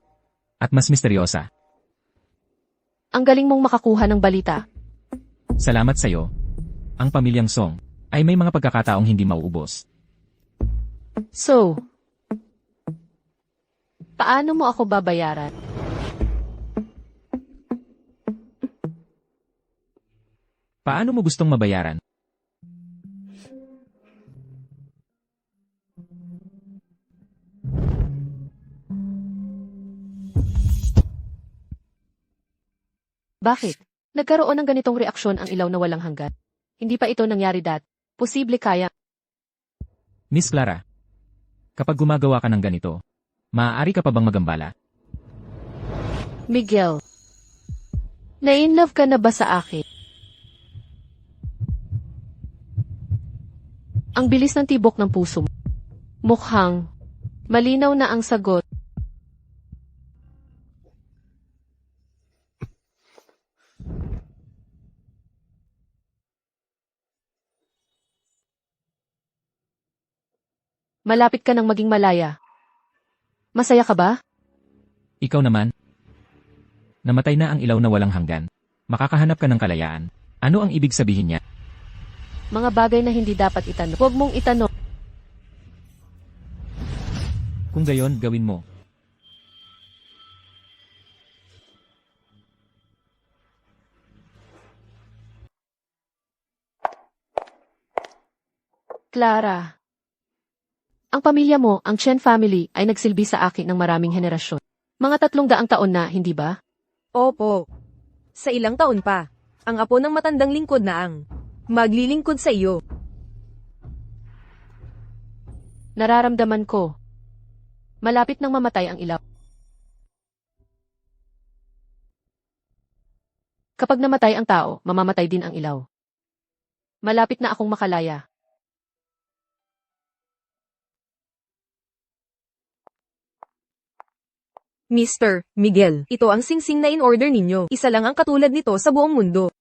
at mas misteryosa. Ang galing mong makakuha ng balita. Salamat sa'yo. Ang pamilyang Song ay may mga pagkakataong hindi mauubos. So, paano mo ako babayaran? Paano mo gustong mabayaran? Bakit? Nagkaroon ng ganitong reaksyon ang ilaw na walang hanggan. Hindi pa ito nangyari Posible kaya. Miss Clara, kapag gumagawa ka ng ganito, maaari ka pa bang magambala? Miguel, na-inlove ka na ba sa akin? Ang bilis ng tibok ng puso mo. Mukhang malinaw na ang sagot. Malapit ka nang maging malaya. Masaya ka ba? Ikaw naman? Namatay na ang ilaw na walang hanggan. Makakahanap ka ng kalayaan. Ano ang ibig sabihin niya? Mga bagay na hindi dapat itanong. Huwag mong itanong. Kung gayon, gawin mo. Clara. Ang pamilya mo, ang Chen family, ay nagsilbi sa akin ng maraming henerasyon. Mga 300 taon na, hindi ba? Opo. Sa ilang taon pa, ang apo ng matandang lingkod na ang maglilingkod sa iyo. Nararamdaman ko. Malapit nang mamatay ang ilaw. Kapag namatay ang tao, mamamatay din ang ilaw. Malapit na akong makalaya. Mr. Miguel, ito ang singsing na in-order ninyo. Isa lang ang katulad nito sa buong mundo.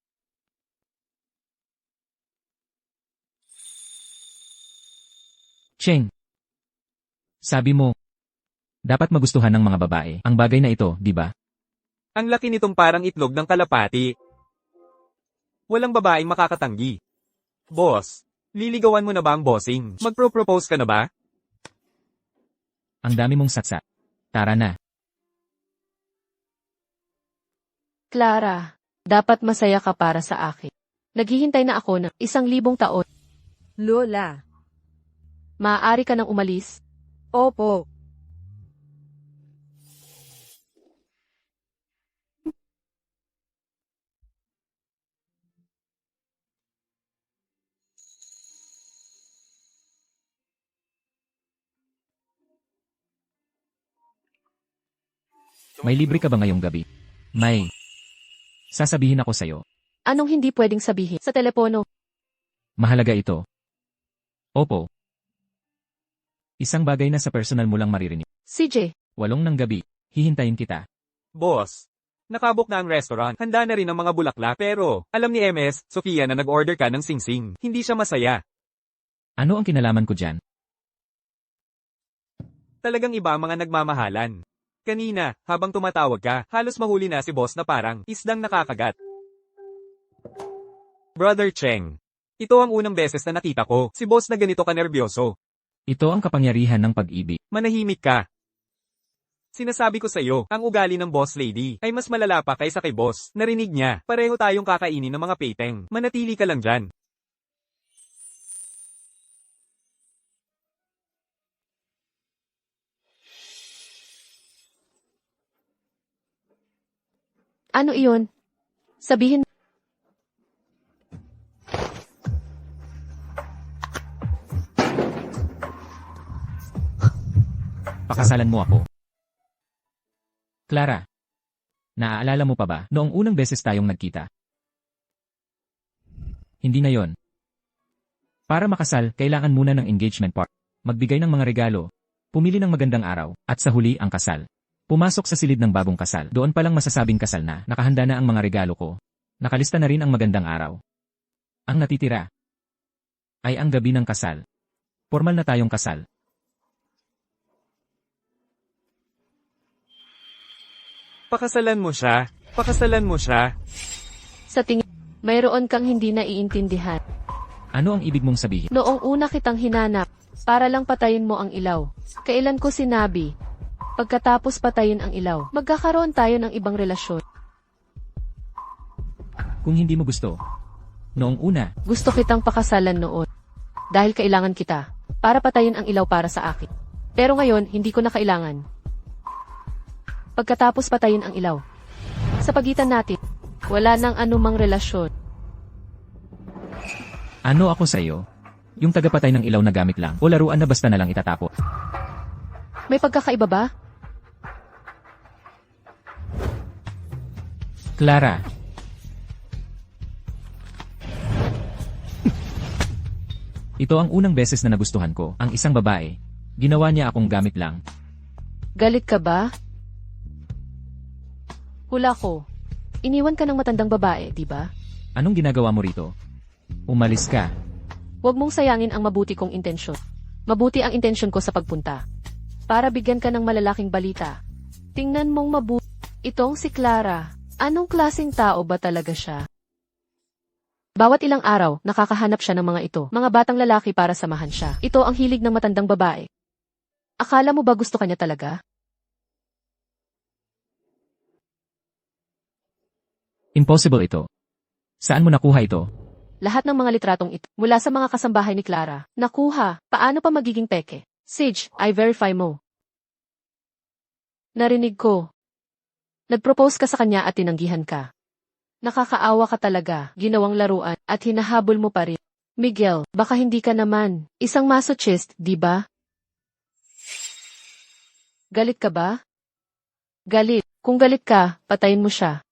Cheng. Sabi mo, dapat magustuhan ng mga babae ang bagay na ito, di ba? Ang laki nitong parang itlog ng kalapati. Walang babaeng makakatanggi. Boss, liligawan mo na ba ang bossing? Magpro-propose ka na ba? Ang dami mong satsa. Tara na. Clara, dapat masaya ka para sa akin. Naghihintay na ako ng 1,000 taon. Lola. Maaari ka nang umalis. Opo. May libre ka ba ngayong gabi? May. Sasabihin ako sa'yo. Anong hindi pwedeng sabihin sa telepono? Mahalaga ito. Opo. Isang bagay na sa personal mo lang maririnig. CJ, 8 ng gabi. Hihintayin kita. Boss, nakabook na ang restaurant. Handa na rin ang mga bulaklak. Pero, alam ni MS, Sofia na nag-order ka ng singsing. Hindi siya masaya. Ano ang kinalaman ko dyan? Talagang iba ang mga nagmamahalan. Kanina, habang tumatawag ka, halos mahuli na si boss na parang isdang nakakagat. Brother Cheng, ito ang unang beses na nakita ko, si boss na ganito kanerbiyoso. Ito ang kapangyarihan ng pag-ibig. Manahimik ka. Sinasabi ko sa iyo, ang ugali ng boss lady ay mas malala pa kaysa kay boss. Narinig niya, pareho tayong kakainin ng mga peteng. Manatili ka lang dyan. ano iyon? Sabihin, Pakasalan mo ako. Clara. Naaalala mo pa ba noong unang beses tayong nagkita? Hindi na yon. Para makasal, kailangan muna ng engagement part. Magbigay ng mga regalo. Pumili ng magandang araw. At sa huli ang kasal. Pumasok sa silid ng bagong kasal. Doon pa lang masasabing kasal na. Nakahanda na ang mga regalo ko. Nakalista na rin ang magandang araw. Ang natitira ay ang gabi ng kasal. Formal na tayong kasal. Pakasalan mo siya. Pakasalan mo siya. sa tingin, mayroon kang hindi naiintindihan. Ano ang ibig mong sabihin? Noong una kitang hinanap, para lang patayin mo ang ilaw. Kailan ko sinabi? Pagkatapos patayin ang ilaw, magkakaroon tayo ng ibang relasyon. Kung hindi mo gusto. Noong una, Gusto kitang pakasalan noon. Dahil kailangan kita, para patayin ang ilaw para sa akin. Pero ngayon, hindi ko na kailangan. Pagkatapos patayin ang ilaw. Sa pagitan natin, wala nang anumang relasyon. ano ako sa iyo? Yung tagapatay ng ilaw na gamit lang o laruan na basta na lang itatapon? May pagkakaiba ba? Clara. Ito ang unang beses na nagustuhan ko, ang isang babae. Ginawa niya akong gamit lang. Galit ka ba? Hula ko. Iniwan ka ng matandang babae, di ba? Anong ginagawa mo rito? Umalis ka. Huwag mong sayangin ang mabuti kong intensyon. Mabuti ang intensyon ko sa pagpunta. Para bigyan ka ng malalaking balita. Tingnan mong mabuti. Itong si Clara. Anong klaseng tao ba talaga siya? Bawat ilang araw, nakakahanap siya ng mga ito. Mga batang lalaki para samahan siya. Ito ang hilig ng matandang babae. Akala mo ba gusto kanya talaga? Impossible ito. Saan mo nakuha ito? Lahat ng mga litratong ito, mula sa mga kasambahay ni Clara, nakuha. Paano pa magiging peke? Sage, I verify mo. Narinig ko. Nag-propose ka sa kanya at tinanggihan ka. Nakakaawa ka talaga, ginawang laruan, at hinahabol mo pa rin. Miguel, baka hindi ka naman isang masochist, di ba? Galit ka ba? Galit. Kung galit ka, patayin mo siya.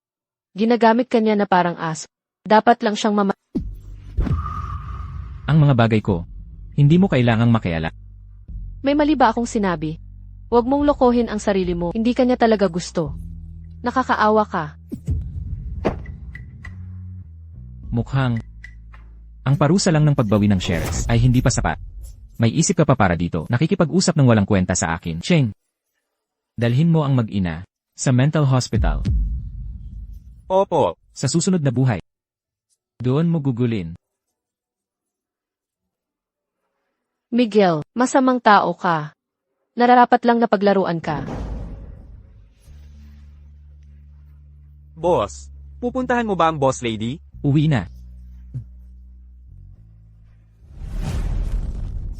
Ginagamit ka niya na parang aso. Dapat lang siyang Ang mga bagay ko. Hindi mo kailangang makiala. May mali ba akong sinabi? Huwag mong lokohin ang sarili mo, hindi ka niya talaga gusto. Nakakaawa ka. Mukhang ang parusa lang ng pagbawi ng shares ay hindi pa sapat. May isip ka pa para dito. Nakikipag-usap ng walang kwenta sa akin. Cheng, dalhin mo ang mag-ina sa mental hospital. Opo. Sa susunod na buhay. Doon mo gugulin. Miguel, masamang tao ka. Nararapat lang na paglaruan ka. Boss, pupuntahan mo ba ang boss lady? Uwi na.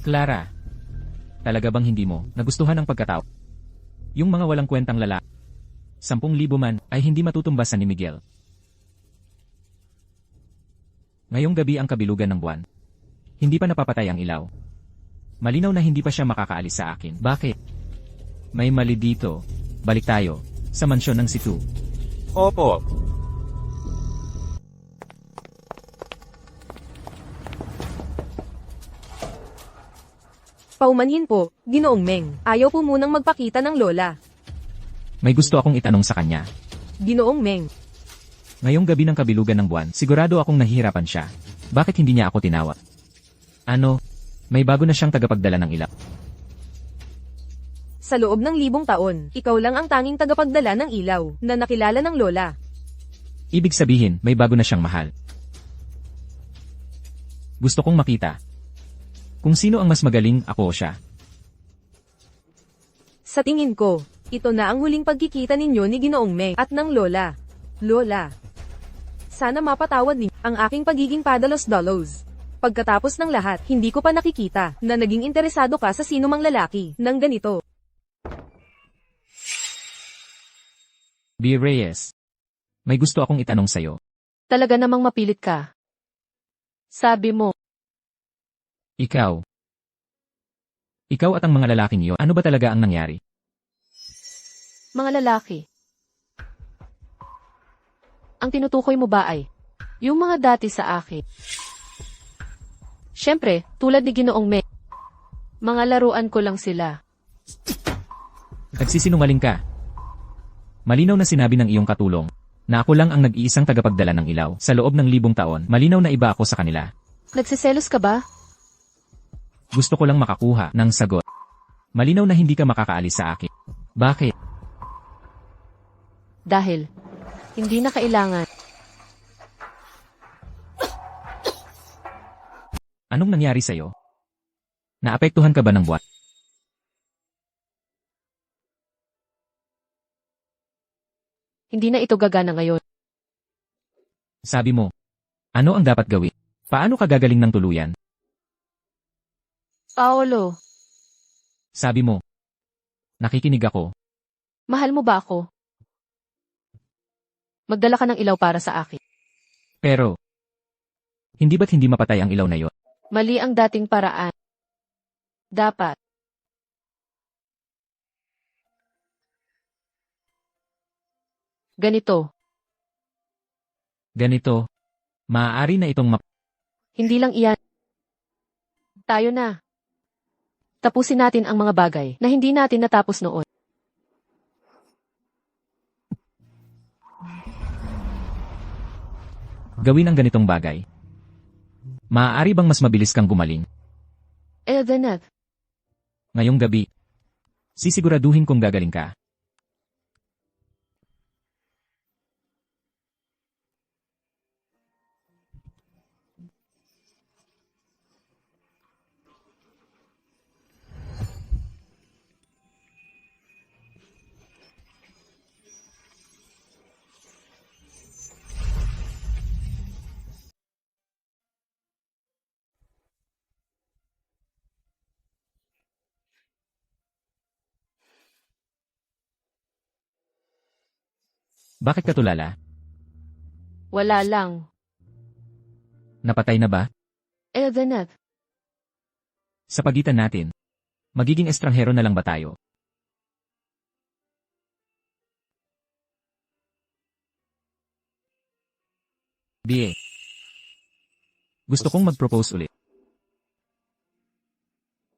Clara, talaga bang hindi mo nagustuhan ang pagkatao? Yung mga walang kwentang lalaki. 10,000 man ay hindi matutumbasan ni Miguel. Ngayong gabi ang kabilugan ng buwan. Hindi pa napapatay ang ilaw. Malinaw na hindi pa siya makakaalis sa akin. Bakit? May mali dito. Balik tayo sa mansyon ng Situ. Opo. Paumanhin po, Ginoong Meng. Ayaw po munang magpakita ng lola. May gusto akong itanong sa kanya. Ginoong Meng. Ngayong gabi ng kabilugan ng buwan, sigurado akong nahihirapan siya. Bakit hindi niya ako tinawag? Ano? May bago na siyang tagapagdala ng ilaw. Sa loob ng 1,000 taon, ikaw lang ang tanging tagapagdala ng ilaw na nakilala ng lola. Ibig sabihin, may bago na siyang mahal. Gusto kong makita. Kung sino ang mas magaling, ako o siya. Sa tingin ko, ito na ang huling pagkikita ninyo ni Ginoong Meng at ng lola. Lola. Sana mapatawad niyo ang aking pagiging padalos-dalos. Pagkatapos ng lahat, hindi ko pa nakikita na naging interesado ka sa sinumang lalaki ng ganito. B. Reyes. May gusto akong itanong sa'yo. Talaga namang mapilit ka. Sabi mo, Ikaw. Ikaw at ang mga lalaking iyo, ano ba talaga ang nangyari? mga lalaki. Ang tinutukoy mo ba ay yung mga dati sa akin? Siyempre, tulad ni Ginoong Meng. Mga laruan ko lang sila. Nagsisinungaling ka. Malinaw na sinabi ng iyong katulong na ako lang ang nag-iisang tagapagdala ng ilaw sa loob ng 1,000 taon. Malinaw na iba ako sa kanila. Nagsiselos ka ba? Gusto ko lang makakuha ng sagot. Malinaw na hindi ka makakaalis sa akin. Bakit? Dahil, hindi na kailangan. Anong nangyari sa'yo? Naapektuhan ka ba ng buwan? Hindi na ito gagana ngayon. Sabi mo, ano ang dapat gawin? Paano ka gagaling ng tuluyan? Paolo, Sabi mo, nakikinig ako. mahal mo ba ako? Magdala ka ng ilaw para sa akin. Pero, hindi ba't hindi mapatay ang ilaw na yon? Mali ang dating paraan. Dapat. Ganito, Ganito, maaari na itong hindi lang iyan. Tayo na. Tapusin natin ang mga bagay na hindi natin natapos noon. gawin ang ganitong bagay. Maaari bang mas mabilis kang gumaling? Eldeneth, Ngayong gabi, sisiguraduhin kong gagaling ka. Bakit ka tulala? wala lang. Napatay na ba? Eldeneth, Sa pagitan natin, magiging estranghero na lang ba tayo? Die. Gusto kong mag-propose ulit.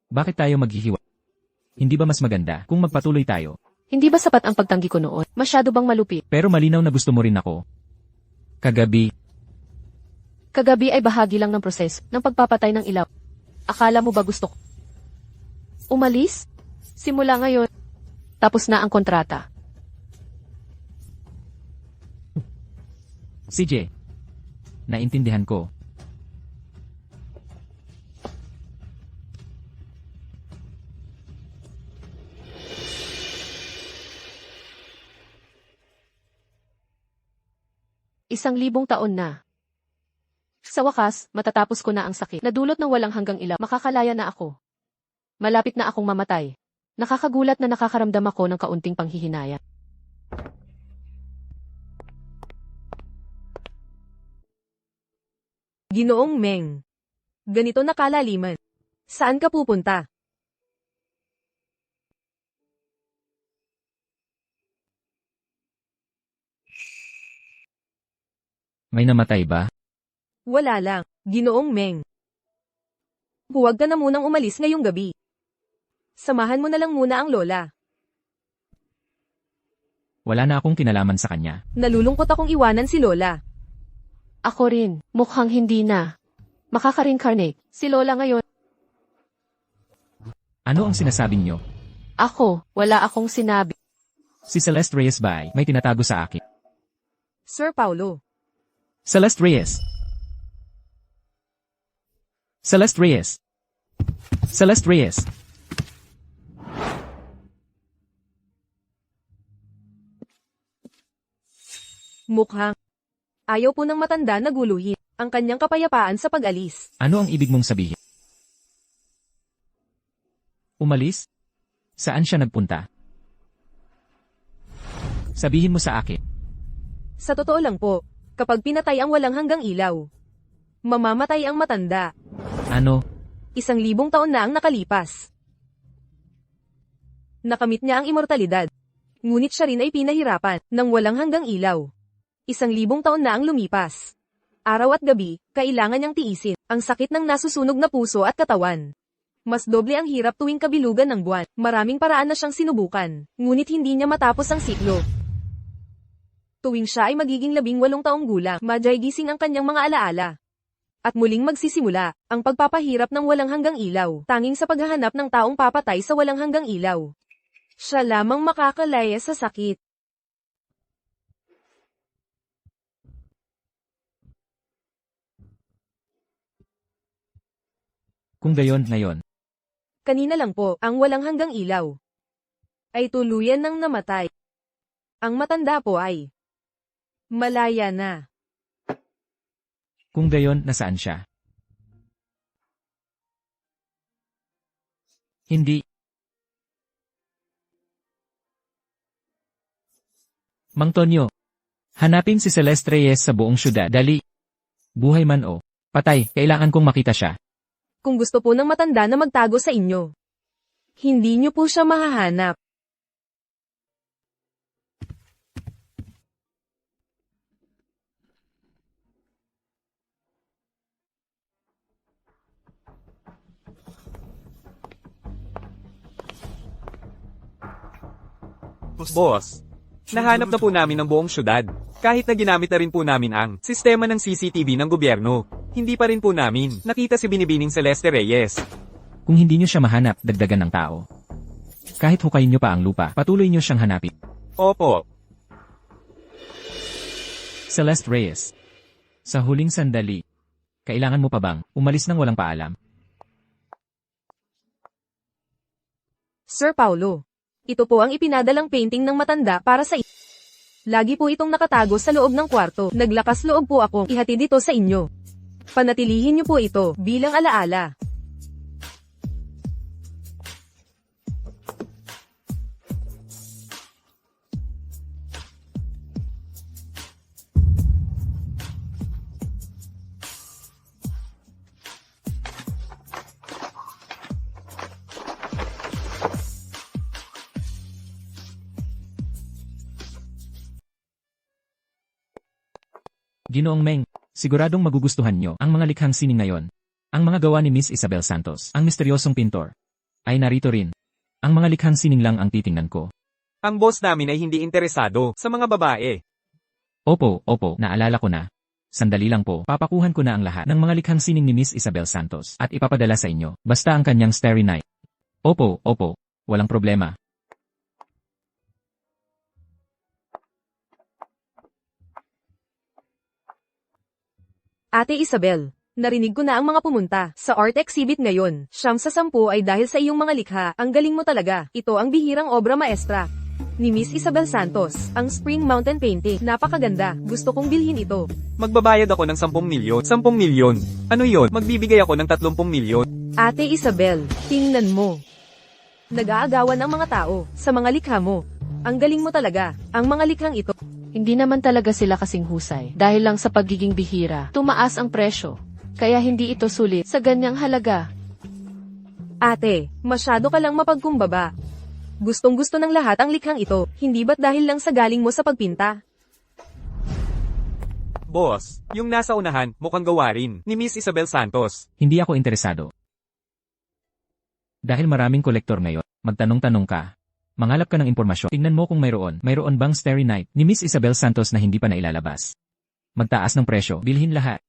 Bakit tayo maghihiwa? Hindi ba mas maganda kung magpatuloy tayo? hindi ba sapat ang pagtanggi ko noon? Masyado bang malupit? Pero malinaw na gusto mo rin ako. Kagabi, Kagabi ay bahagi lang ng proseso ng pagpapatay ng ilaw. Akala mo ba gusto ko? Umalis? Simula ngayon. Tapos na ang kontrata. CJ, naintindihan ko. 1,000 taon na. Sa wakas, matatapos ko na ang sakit. Nadulot ng walang hanggang ilaw, makakalaya na ako. Malapit na akong mamatay. Nakakagulat na nakakaramdam ako ng kaunting panghihinaya. Ginoong Meng. Ganito na kalaliman. Saan ka pupunta? May namatay ba? Wala lang, Ginoong Meng. Huwag ka na munang umalis ngayong gabi. Samahan mo na lang muna ang lola. Wala na akong kinalaman sa kanya. Nalulungkot akong iwanan si lola. Ako rin, mukhang hindi na. Makaka-reincarnate. Si Lola ngayon. Ano ang sinasabi niyo? Ako, wala akong sinabi. Si Celeste Reyes ba ay may tinatago sa akin? Sir Paulo. Celeste Reyes! Celeste Reyes! Celeste Reyes! Mukhang ayaw po ng matanda na guluhin ang kanyang kapayapaan sa pag-alis. Ano ang ibig mong sabihin? Umalis? Saan siya nagpunta? Sabihin mo sa akin. Sa totoo lang po, kapag pinatay ang walang hanggang ilaw, mamamatay ang matanda. Ano? 1,000 taon na ang nakalipas. Nakamit niya ang immortalidad. Ngunit siya rin ay pinahirapan ng walang hanggang ilaw. 1,000 taon na ang lumipas. Araw at gabi, kailangan niyang tiisin ang sakit ng nasusunog na puso at katawan. Mas doble ang hirap tuwing kabilugan ng buwan. Maraming paraan na siyang sinubukan, ngunit hindi niya matapos ang siklo. Tuwing siya ay magiging 18 taong gulang, gising ang kanyang mga alaala. At muling magsisimula ang pagpapahirap ng walang hanggang ilaw, tanging sa paghahanap ng taong papatay sa walang hanggang ilaw. Siya lamang makakalaya sa sakit. Kung gayon, ngayon. Kanina lang po, ang walang hanggang ilaw ay tuluyan ng namatay. Ang matanda po ay malaya na. Kung gayon, nasaan siya? Hindi. Mang Tonyo, hanapin si Celeste Reyes sa buong syudad. Dali. Buhay man o patay, kailangan kong makita siya. Kung gusto po ng matanda na magtago sa inyo, hindi niyo po siya mahahanap. Boss, nahanap na po namin ang buong syudad. Kahit na ginamit na rin po namin ang sistema ng CCTV ng gobyerno, hindi pa rin po namin nakita si Binibining Celeste Reyes. Kung hindi nyo siya mahanap, dagdagan ng tao. Kahit hukayin nyo pa ang lupa, patuloy nyo siyang hanapin. Opo. Celeste Reyes. Sa huling sandali, kailangan mo pa bang umalis nang walang paalam? Sir Paulo, ito po ang ipinadalang painting ng matanda para sa inyo. Lagi po itong nakatago sa loob ng kwarto. Naglakas loob po akong ihatid ito sa inyo. Panatilihin niyo po ito bilang alaala. Ginoong Meng, siguradong magugustuhan nyo ang mga likhang sining ngayon. Ang mga gawa ni Miss Isabel Santos, ang misteryosong pintor, ay narito rin. Ang mga likhang sining lang ang titingnan ko. Ang boss namin ay hindi interesado sa mga babae. Opo, naalala ko na. Sandali lang po, papakuhan ko na ang lahat ng mga likhang sining ni Miss Isabel Santos at ipapadala sa inyo, basta ang kanyang Starry Night. Opo, walang problema. Ate Isabel, narinig ko na ang mga pumunta sa art exhibit ngayon. 9 sa 10 ay dahil sa iyong mga likha. Ang galing mo talaga. Ito ang bihirang obra maestra. ni Miss Isabel Santos, ang Spring Mountain Painting. Napakaganda, gusto kong bilhin ito. Magbabayad ako ng 10 milyon. 10 milyon. Ano yon? Magbibigay ako ng 30 milyon. Ate Isabel, tingnan mo. Nag-aagawan ang mga tao sa mga likha mo. Ang galing mo talaga, ang mga likhang ito. Hindi naman talaga sila kasing husay. Dahil lang sa pagiging bihira, tumaas ang presyo. Kaya hindi ito sulit sa ganyang halaga. Ate, masyado ka lang mapagkumbaba. Gustong-gusto ng lahat ang likhang ito, hindi ba't dahil lang sa galing mo sa pagpinta? Boss, yung nasa unahan, mukhang gawarin, ni Miss Isabel Santos. Hindi ako interesado. Dahil maraming kolektor ngayon, magtanong-tanong ka. Mangalap ka ng impormasyon. Tingnan mo kung mayroon bang Starry Night ni Miss Isabel Santos na hindi pa nailalabas. Magtaas ng presyo, bilhin lahat.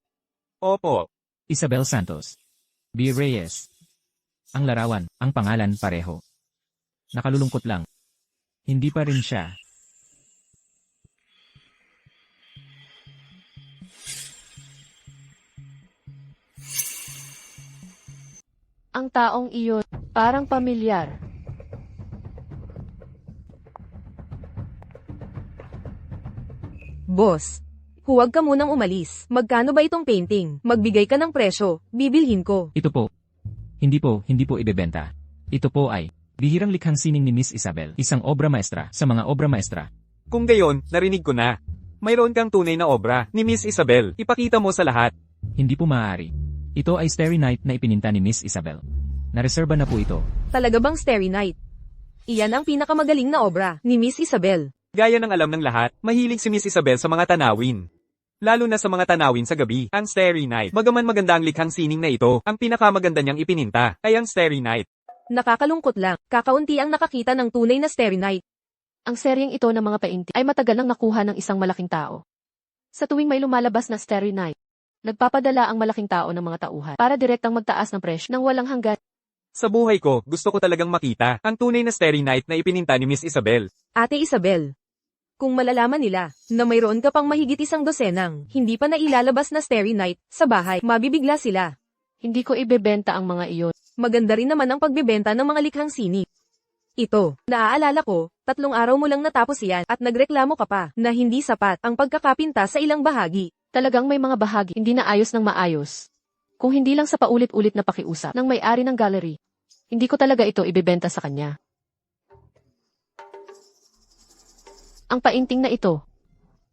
Opo. Isabel Santos. B. Reyes. Ang larawan, ang pangalan pareho. Nakalulungkot lang. Hindi pa rin siya. Ang taong iyon, parang pamilyar. Boss, huwag ka munang umalis. Magkano ba itong painting? Magbigay ka ng presyo, bibilhin ko. Ito po. Hindi po ibebenta. Ito po ay bihirang likhang sining ni Miss Isabel, isang obra maestra sa mga obra maestra. Kung gayon, narinig ko na. Mayroon kang tunay na obra ni Miss Isabel. Ipakita mo sa lahat. Hindi po maaari. Ito ay Starry Night na ipininta ni Miss Isabel. Nareserba na po ito. Talaga bang Starry Night? Iyan ang pinakamagaling na obra ni Miss Isabel. Gaya ng alam ng lahat, mahilig si Miss Isabel sa mga tanawin. Lalo na sa mga tanawin sa gabi, ang Starry Night. Bagaman maganda ang likhang sining na ito, ang pinakamaganda niyang ipininta ay ang Starry Night. Nakakalungkot lang, kakaunti ang nakakita ng tunay na Starry Night. Ang seryeng ito ng mga painting ay matagal nang nakuha ng isang malaking tao. Sa tuwing may lumalabas na Starry Night, nagpapadala ang malaking tao ng mga tauhan para direktang magtaas ng presyo ng walang hanggan. Sa buhay ko, gusto ko talagang makita ang tunay na Starry Night na ipininta ni Miss Isabel. Ate Isabel, kung malalaman nila na mayroon ka pang mahigit 100 hindi pa nailalabas na Starry Night sa bahay, mabibigla sila. Hindi ko ibebenta ang mga iyon. Maganda rin naman ang pagbebenta ng mga likhang sining. Ito, naaalala ko, 3 araw mo lang natapos yan at nagreklamo ka pa na hindi sapat ang pagkakapinta sa ilang bahagi. Talagang may mga bahagi hindi na ayos ng maayos. Kung hindi lang sa paulit-ulit na pakiusap ng may-ari ng gallery, hindi ko talaga ito ibebenta sa kanya. Ang painting na ito.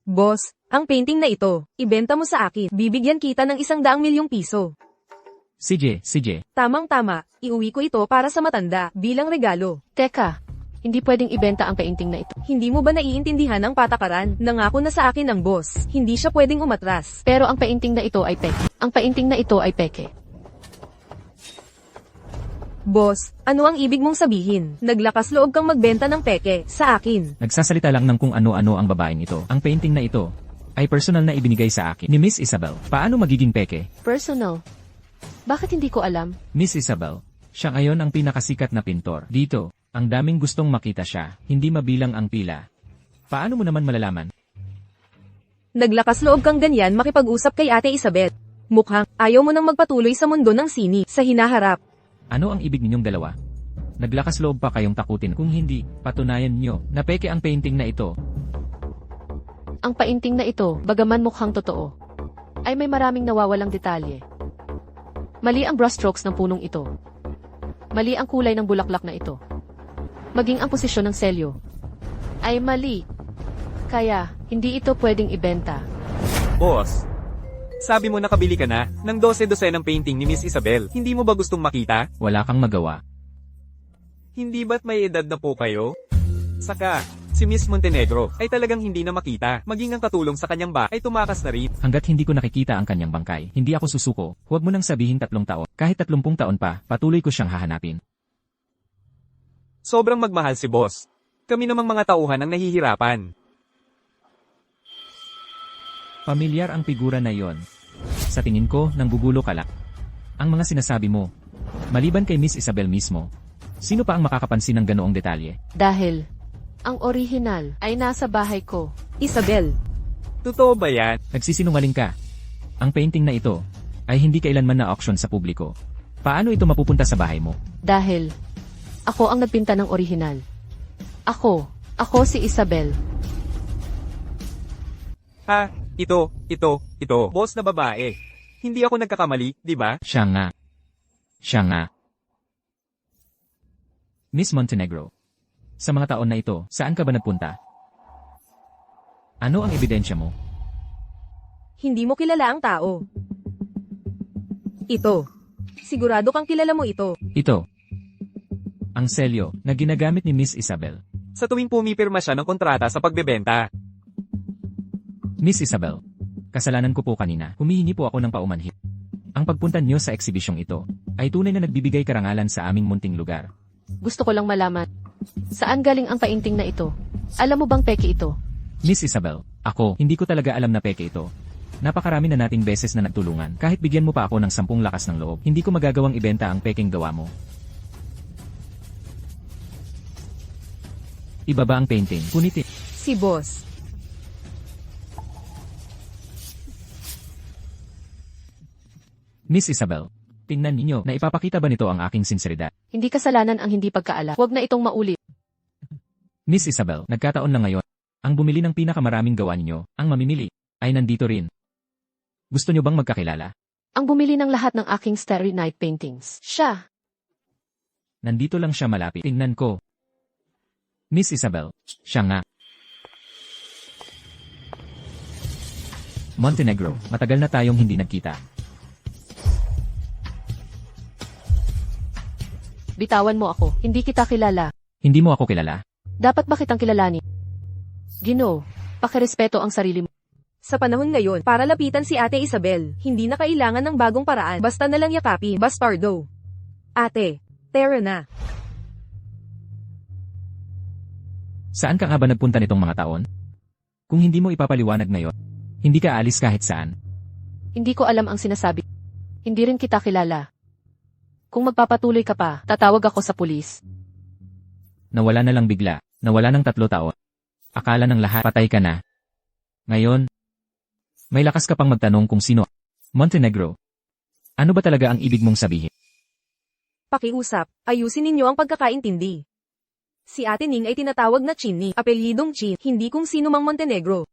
Boss, ang painting na ito, ibenta mo sa akin, bibigyan kita ng 100 milyong piso. Sige. Tamang-tama, iuwi ko ito para sa matanda, bilang regalo. Teka, hindi pwedeng ibenta ang painting na ito. Hindi mo ba naiintindihan ang patakaran? Nangako na sa akin ng boss, hindi siya pwedeng umatras. Pero ang painting na ito ay peke. Ang painting na ito ay peke. Boss, ano ang ibig mong sabihin? Naglakas loob kang magbenta ng peke sa akin. Nagsasalita lang ng kung ano-ano ang babaeng ito. Ang painting na ito ay personal na ibinigay sa akin ni Miss Isabel. Paano magiging peke? Personal. Bakit hindi ko alam? Miss Isabel, siya ngayon ang pinakasikat na pintor. Dito, ang daming gustong makita siya, hindi mabilang ang pila. Paano mo naman malalaman? Naglakas loob kang ganyan makipag-usap kay Ate Isabel. Mukhang ayaw mo nang magpatuloy sa mundo ng sini sa hinaharap. Ano ang ibig ninyong dalawa? Naglakas loob pa kayong takutin kung hindi, patunayan nyo na peke ang painting na ito. Ang painting na ito, bagaman mukhang totoo, ay may maraming nawawalang detalye. Mali ang brushstrokes ng punong ito. Mali ang kulay ng bulaklak na ito. Maging ang posisyon ng selyo ay mali. Kaya, hindi ito pwedeng ibenta. Boss, sabi mo nakabili ka na ng 12 ng painting ni Miss Isabel. Hindi mo ba gustong makita? Wala kang magawa. Hindi ba't may edad na po kayo? Saka, si Miss Montenegro ay talagang hindi na makita. Maging ang katulong sa kanyang ay tumakas na rin. Hanggat hindi ko nakikita ang kanyang bangkay, hindi ako susuko. Huwag mo nang sabihin 3 taon. Kahit 30 taon pa, patuloy ko siyang hahanapin. Sobrang magmahal si boss. Kami namang mga tauhan ang nahihirapan. Pamilyar ang figura na yon. Sa tingin ko, nanggugulo ka lang. Ang mga sinasabi mo, maliban kay Miss Isabel mismo, sino pa ang makakapansin ng ganoong detalye? Dahil, ang orihinal ay nasa bahay ko. Isabel, Totoo ba yan? Nagsisinungaling ka. Ang painting na ito ay hindi kailanman na auction sa publiko. Paano ito mapupunta sa bahay mo? Dahil, ako ang nagpinta ng orihinal. Ako, Ako si Isabel. Ha? Ito. Boss na babae. Hindi ako nagkakamali, di ba? Siya nga. Siya nga. Miss Montenegro. Sa mga taon na ito, saan ka ba nagpunta? Ano ang ebidensya mo? Hindi mo kilala ang tao. Ito. Sigurado kang kilala mo ito. Ito. Ang selyo na ginagamit ni Miss Isabel. Sa tuwing pumipirma siya ng kontrata sa pagbebenta. Miss Isabel, kasalanan ko po kanina. Humihingi po ako ng paumanhin. Ang pagpunta niyo sa eksibisyong ito ay tunay na nagbibigay karangalan sa aming munting lugar. Gusto ko lang malaman. Saan galing ang painting na ito? Alam mo bang peke ito? Miss Isabel, ako, hindi ko talaga alam na peke ito. Napakarami na nating beses na nagtulungan. Kahit bigyan mo pa ako ng 10 lakas ng loob, hindi ko magagawang ibenta ang pekeng gawa mo. Ibaba ang painting. Kunitin. Si boss. Miss Isabel, tingnan ninyo na ipapakita ba nito ang aking sinseridad? Hindi kasalanan ang hindi pagkaala. Huwag na itong maulit. Miss Isabel, nagkataon lang ngayon. Ang bumili ng pinakamaraming gawa ninyo, ang mamimili, ay nandito rin. Gusto nyo bang magkakilala? Ang bumili ng lahat ng aking Starry Night paintings. Siya. Nandito lang siya malapit. Tingnan ko. Miss Isabel, siya nga. Montenegro, matagal na tayong hindi nagkita. Bitawan mo ako. Hindi kita kilala. Hindi mo ako kilala? Dapat ba kitang kilalanin? Ginoo, pakirespeto ang sarili mo. Sa panahon ngayon, para lapitan si Ate Isabel, hindi na kailangan ng bagong paraan. Basta na lang yakapin, bastardo. Ate, tara na. Saan ka nga ba nagpunta nitong mga taon? Kung hindi mo ipapaliwanag ngayon, hindi ka alis kahit saan. Hindi ko alam ang sinasabi. Hindi rin kita kilala. Kung magpapatuloy ka pa, tatawag ako sa pulis. Nawala na lang bigla, nawala ng 3 taon. Akala ng lahat patay ka na. Ngayon, may lakas ka pang magtanong kung sino. Montenegro, ano ba talaga ang ibig mong sabihin? Pakiusap, ayusin ninyo ang pagkakaintindi. Si Ate Ning ay tinatawag na Chinny, apelyidong Chin, hindi kung sino mang Montenegro.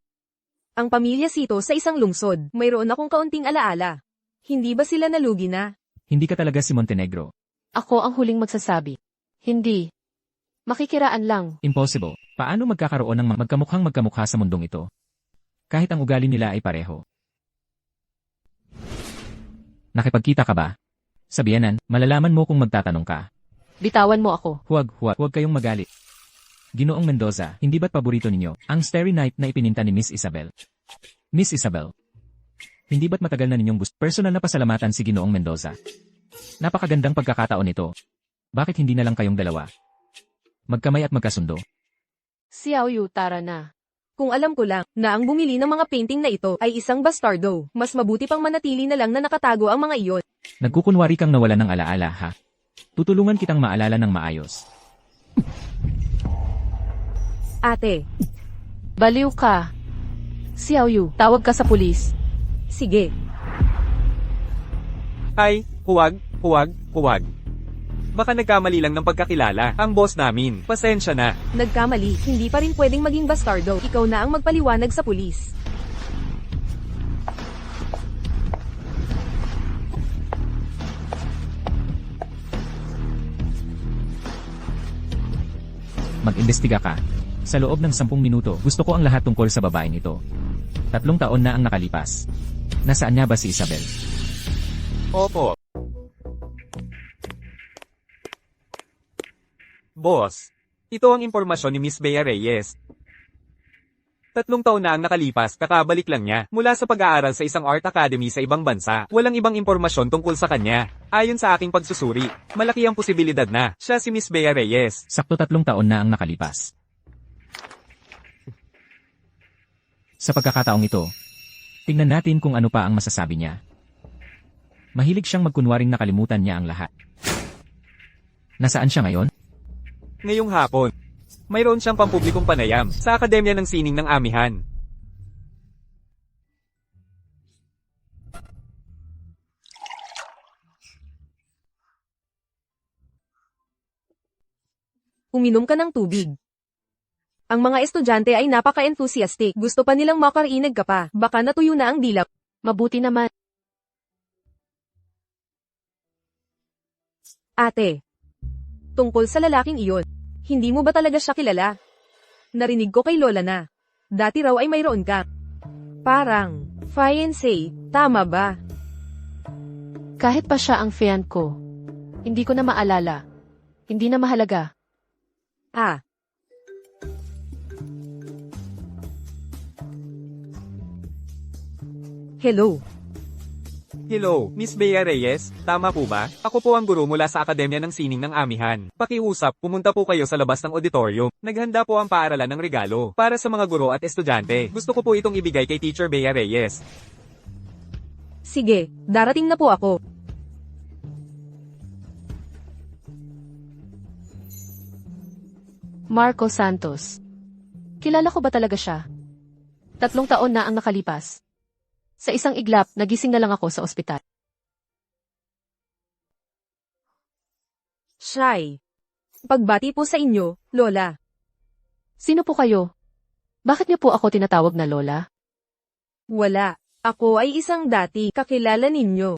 Ang pamilya Sito sa isang lungsod, mayroon akong kaunting alaala. Hindi ba sila nalugi na? Hindi ka talaga si Montenegro. Ako ang huling magsasabi. Hindi. Makikiraan lang. Impossible. Paano magkakaroon ng magkamukhang magkamukha sa mundong ito? Kahit ang ugali nila ay pareho. Nakipagkita ka ba? Sabianan, malalaman mo kung magtatanong ka. Bitawan mo ako. Huwag kayong magalit. Ginoong Mendoza, hindi ba't paborito ninyo ang Starry Night na ipininta ni Miss Isabel? Miss Isabel, hindi ba't matagal na ninyong gusto? Personal na pasalamatan si Ginoong Mendoza. Napakagandang pagkakataon ito. Bakit hindi na lang kayong dalawa? Magkamay at magkasundo. Xiao Yu, tara na. Kung alam ko lang, na ang bumili ng mga painting na ito ay isang bastardo, mas mabuti pang manatili na lang na nakatago ang mga iyon. Nagkukunwari kang nawala ng alaala, ha? Tutulungan kitang maalala ng maayos. Ate, Baliw ka. Xiao Yu, tawag ka sa pulis. sige. Ay, huwag. Baka nagkamali lang ng pagkakilala, ang boss namin. Pasensya na. Nagkamali, hindi pa rin pwedeng maging bastardo. Ikaw na ang magpaliwanag sa pulis. Mag-imbestiga ka. Sa loob ng 10 minuto, gusto ko ang lahat tungkol sa babaeng ito. 3 taon na ang nakalipas. Nasaan niya ba si Isabel? Opo. Boss, ito ang impormasyon ni Miss Bea Reyes. 3 taon na ang nakalipas, kakabalik lang niya mula sa pag-aaral sa isang art academy sa ibang bansa. Walang ibang impormasyon tungkol sa kanya. Ayon sa aking pagsusuri, malaki ang posibilidad na siya si Miss Bea Reyes. Sakto 3 taon na ang nakalipas. Sa pagkakataong ito, tingnan natin kung ano pa ang masasabi niya. Mahilig siyang magkunwaring nakalimutan niya ang lahat. Nasaan siya ngayon? Ngayong hapon, mayroon siyang pampublikong panayam sa Akademya ng Sining ng Amihan. Uminom ka ng tubig. Ang mga estudyante ay napaka-enthusiastic. Gusto pa nilang makarinig ka pa. Baka natuyo na ang dila. Mabuti naman. Ate. Tungkol sa lalaking iyon. Hindi mo ba talaga siya kilala? Narinig ko kay Lola na. Dati raw ay mayroon ka. Parang, fiancé, tama ba? Kahit pa siya ang fiancé ko. Hindi ko na maalala. Hindi na mahalaga. Ah. Hello. Hello, Miss Bea Reyes, tama po ba? Ako po ang guro mula sa Akademya ng Sining ng Amihan. Pakiusap, pumunta po kayo sa labas ng auditorium. Naghanda po ang paaralan ng regalo para sa mga guro at estudyante. Gusto ko po itong ibigay kay Teacher Bea Reyes. Sige, darating na po ako. Marco Santos. Kilala ko ba talaga siya? 3 taon na ang nakalipas. Sa isang iglap, nagising na lang ako sa ospital. Shy. Pagbati po sa inyo, Lola. Sino po kayo? Bakit niyo po ako tinatawag na Lola? Wala. Ako ay isang dati kakilala ninyo.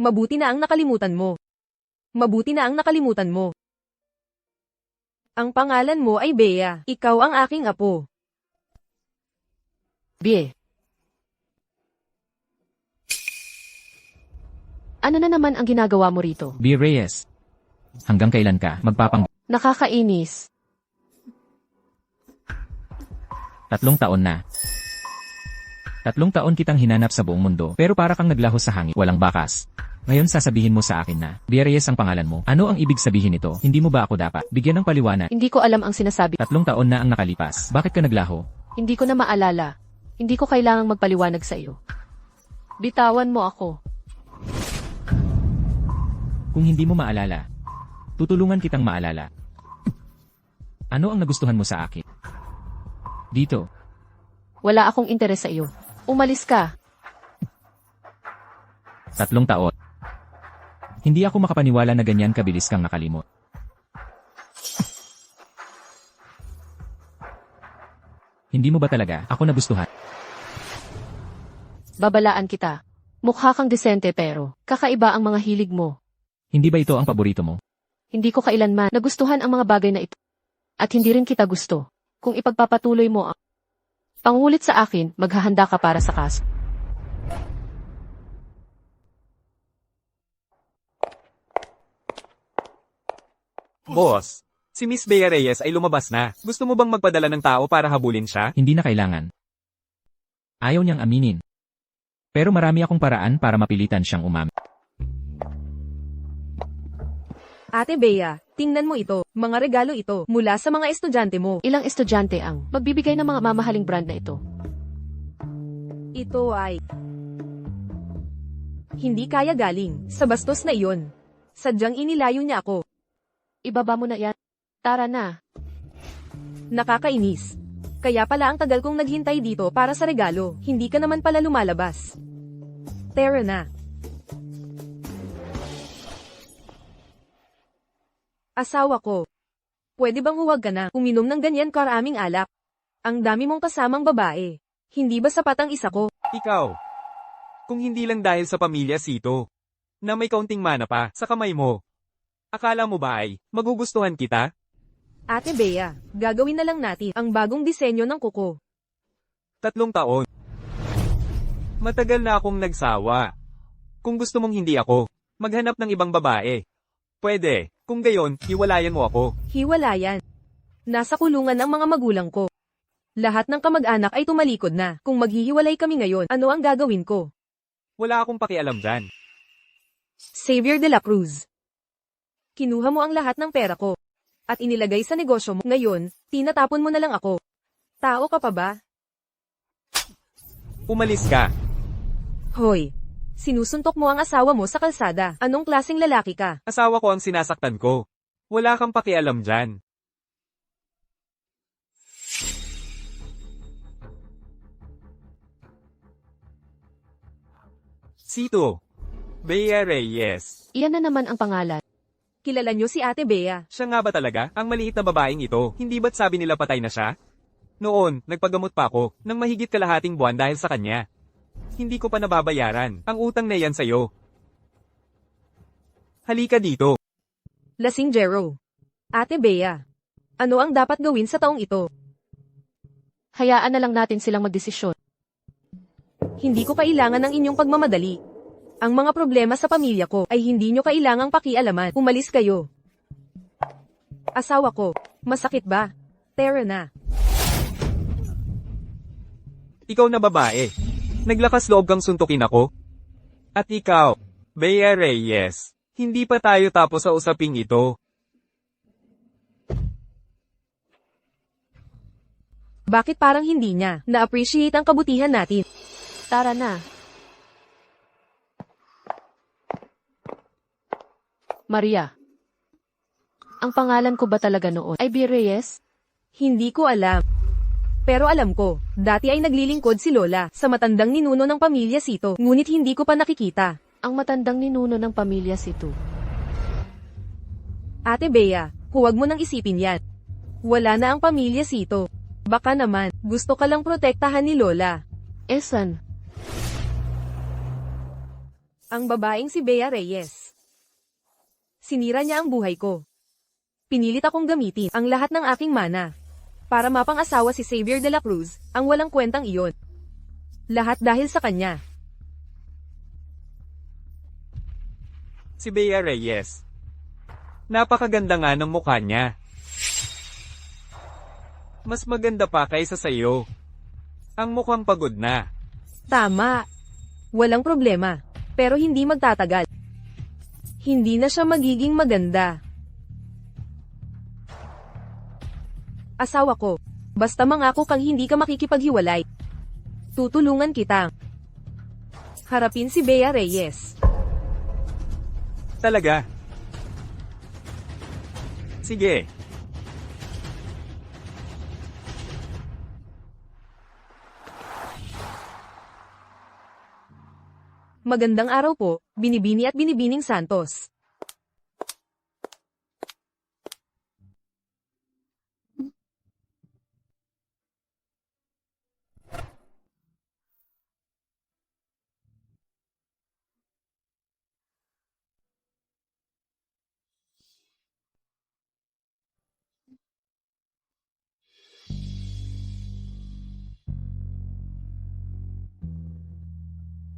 Mabuti na ang nakalimutan mo. Mabuti na ang nakalimutan mo. Ang pangalan mo ay Bea. Ikaw ang aking apo. Bie. Ano na naman ang ginagawa mo rito? B. Reyes. Hanggang kailan ka Nakakainis. 3 taon na. 3 taon kitang hinanap sa buong mundo, pero para kang naglaho sa hangin, walang bakas. Ngayon sasabihin mo sa akin na, B. Reyes ang pangalan mo. Ano ang ibig sabihin nito? Hindi mo ba ako dapat bigyan ng paliwanag? Hindi ko alam ang sinasabi. 3 taon na ang nakalipas. Bakit ka naglaho? Hindi ko na maalala. Hindi ko kailangang magpaliwanag sa iyo. Bitawan mo ako. Kung hindi mo maalala, tutulungan kitang maalala. Ano ang nagustuhan mo sa akin? Dito. Wala akong interes sa iyo. Umalis ka. 3 taon. Hindi ako makapaniwala na ganyan kabilis kang nakalimot. Hindi mo ba talaga ako nagustuhan? Babalaan kita. Mukha kang desente pero kakaiba ang mga hilig mo. Hindi ba ito ang paborito mo? Hindi ko kailanman nagustuhan ang mga bagay na ito. At hindi rin kita gusto. Kung ipagpapatuloy mo ang pangulit sa akin, maghahanda ka para sa kaso. Boss, si Miss Bea Reyes ay lumabas na. Gusto mo bang magpadala ng tao para habulin siya? Hindi na kailangan. Ayaw niyang aminin. Pero marami akong paraan para mapilitan siyang umamin. Ate Bea, tingnan mo ito. Mga regalo ito mula sa mga estudyante mo. Ilang estudyante ang magbibigay ng mga mamahaling brand na ito? Ito ay hindi kaya galing sa bastos na iyon. Sadyang inilayo niya ako. Ibaba mo na yan. Tara na. Nakakainis. Kaya pala ang tagal kong naghintay dito para sa regalo. Hindi ka naman pala lumalabas. Tara na. Asawa ko. Pwede bang huwag ka na uminom ng ganyan karaming alak? Ang dami mong kasamang babae. Hindi ba sapat ang isa ko? Ikaw. Kung hindi lang dahil sa pamilya Sito, na may kaunting mana pa sa kamay mo. Akala mo ba ay magugustuhan kita? Ate Bea, gagawin na lang natin ang bagong disenyo ng kuko. 3 taon. Matagal na akong nagsawa. Kung gusto mong hindi ako, maghanap ng ibang babae. Pwede, kung gayon, hiwalayan mo ako. Hiwalayan. Nasa kulungan ang mga magulang ko. Lahat ng kamag-anak ay tumalikod na. Kung maghihiwalay kami ngayon, ano ang gagawin ko? Wala akong pakialam dyan. Xavier de la Cruz. Kinuha mo ang lahat ng pera ko. At inilagay sa negosyo mo. Ngayon, tinatapon mo na lang ako. Tao ka pa ba? Umalis ka. Hoy. Sinusuntok mo ang asawa mo sa kalsada. Anong klaseng lalaki ka? Asawa ko ang sinasaktan ko. Wala kang pakialam dyan. Sito. Bea Reyes. Iyan na naman ang pangalan. Kilala niyo si Ate Bea. Siya nga ba talaga, ang maliit na babaeng ito? Hindi ba't sabi nila patay na siya? Noon, nagpagamot pa ako, ng mahigit kalahating buwan dahil sa kanya. Hindi ko pa nababayaran, ang utang na yan sa'yo. Halika dito. Lasing Jero. Ate Bea. Ano ang dapat gawin sa taong ito? Hayaan na lang natin silang magdesisyon. Hindi ko kailangan ng inyong pagmamadali. Ang mga problema sa pamilya ko ay hindi nyo kailangang pakialaman. Umalis kayo. Asawa ko. Masakit ba? Tara na. Ikaw na babae. Naglakas loob kang suntukin ako? At ikaw, Bea Reyes, hindi pa tayo tapos sa usaping ito. Bakit parang hindi niya na-appreciate ang kabutihan natin? Tara na. Maria. Ang pangalan ko ba talaga noon ay B. Reyes? Hindi ko alam. Pero alam ko, dati ay naglilingkod si Lola sa matandang ninuno ng pamilya Sito, ngunit hindi ko pa nakikita. Ang matandang ninuno ng pamilya Sito. Ate Bea, huwag mo nang isipin yan. Wala na ang pamilya Sito. Baka naman, gusto ka lang protektahan ni Lola. Esan, Ang babaeng si Bea Reyes. Sinira niya ang buhay ko. Pinilit akong gamitin ang lahat ng aking mana para mapang-asawa si Xavier de la Cruz, ang walang kwentang iyon. Lahat dahil sa kanya. Si Bea Reyes. Napakaganda nga ng mukha niya. Mas maganda pa kaysa sa'yo. Ang mukhang pagod na. Tama. Walang problema. Pero hindi magtatagal. Hindi na siya magiging maganda. Asawa ko. Basta mangako kang hindi ka makikipaghiwalay. Tutulungan kita. Harapin si Bea Reyes. Talaga. Sige. Magandang araw po, Binibini at Binibining Santos.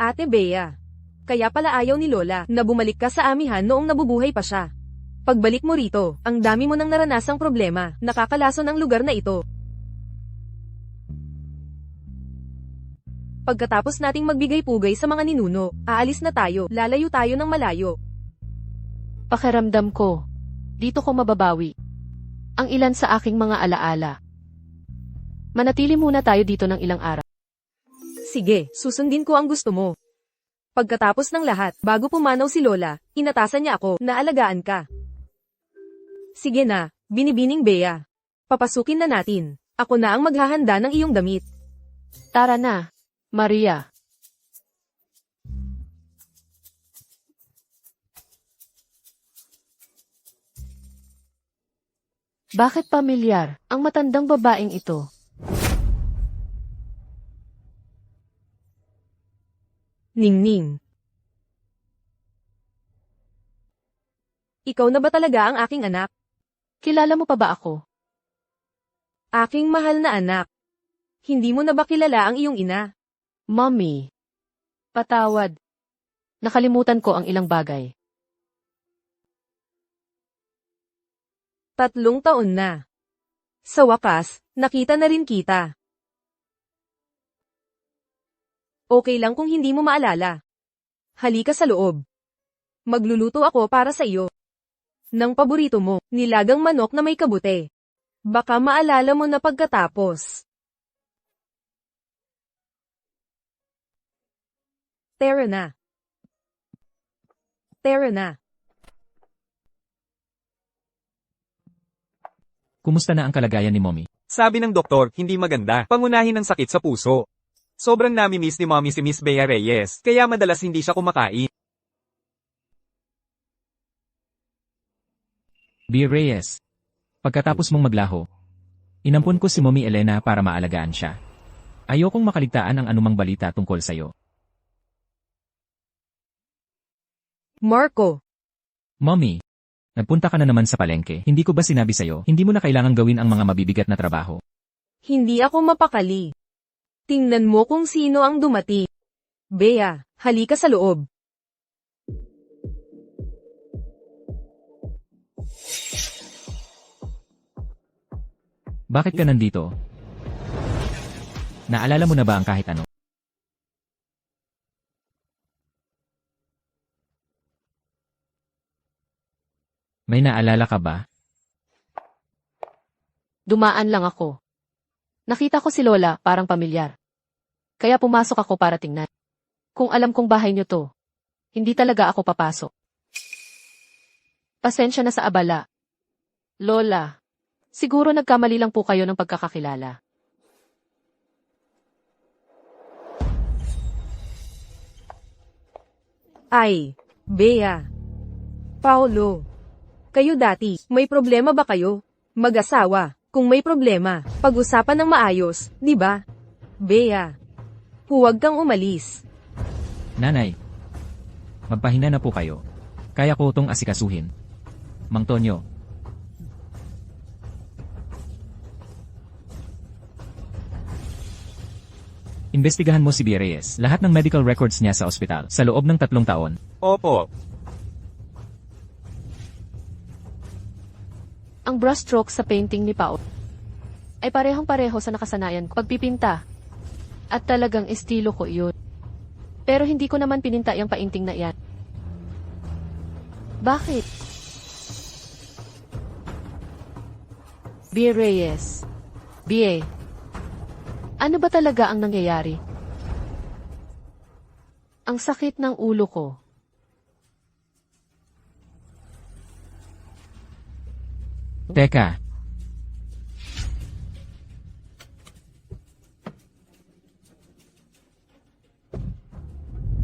Ate Bea. Kaya pala ayaw ni Lola na bumalik ka sa amihan noong nabubuhay pa siya. Pagbalik mo rito, ang dami mo nang naranasang problema, nakakalason ang lugar na ito. Pagkatapos nating magbigay-pugay sa mga ninuno, aalis na tayo, lalayo tayo ng malayo. Pakiramdam ko. Dito ko mababawi. Ang ilan sa aking mga alaala. Manatili muna tayo dito ng ilang araw. Sige, susundin ko ang gusto mo. Pagkatapos ng lahat, bago pumanaw si Lola, inatasan niya ako na alagaan ka. Sige na, Binibining Bea. Papasukin na natin. Ako na ang maghahanda ng iyong damit. Tara na, Maria. Bakit pamilyar ang matandang babaeng ito? Ningning. Ikaw na ba talaga ang aking anak? Kilala mo pa ba ako? Aking mahal na anak. Hindi mo na ba kilala ang iyong ina? Mommy. Patawad. Nakalimutan ko ang ilang bagay. 3 taon na. Sa wakas, nakita na rin kita. Okay lang kung hindi mo maalala. Halika sa loob. Magluluto ako para sa iyo. Ng paborito mo, nilagang manok na may kabute. Baka maalala mo na pagkatapos. Tara na. Tara na. Kumusta na ang kalagayan ni Mommy? Sabi ng doktor, hindi maganda. Pangunahin ang sakit sa puso. Sobrang nami-miss ni Mommy si Miss Bea Reyes, kaya madalas hindi siya kumakain. Bea Reyes. Pagkatapos mong maglaho, inampun ko si Mommy Elena para maalagaan siya. Ayokong makaligtaan ang anumang balita tungkol sa'yo. Marco, Mommy, nagpunta ka na naman sa palengke. Hindi ko ba sinabi sa'yo, hindi mo na kailangang gawin ang mga mabibigat na trabaho? hindi ako mapakali. Tingnan mo kung sino ang dumati. Bea, halika sa loob. Bakit ka nandito? Naalala mo na ba ang kahit ano? May naalala ka ba? Dumaan lang ako. Nakita ko si Lola, parang pamilyar. Kaya pumasok ako para tingnan. Kung alam kong bahay niyo to, hindi talaga ako papasok. Pasensya na sa abala. Lola, siguro nagkamali lang po kayo ng pagkakakilala. Ay, Bea. Paolo. Kayo dati, may problema ba kayo? Mag-asawa, kung may problema, pag-usapan ng maayos, di ba? Bea. Huwag kang umalis. Nanay, magpahinga na po kayo. Kaya ko itong asikasuhin. Mang Tonyo. Imbestigahan mo si Bea Reyes, lahat ng medical records niya sa ospital, sa loob ng 3 taon. Opo. Ang brushstroke sa painting ni Pao ay parehong-pareho sa nakasanayan ko pagpipinta. At talagang estilo ko iyon. Pero hindi ko naman pininta yung painting na iyan. Bakit? Bea Reyes. Bea. Ano ba talaga ang nangyayari? Ang sakit ng ulo ko. Teka.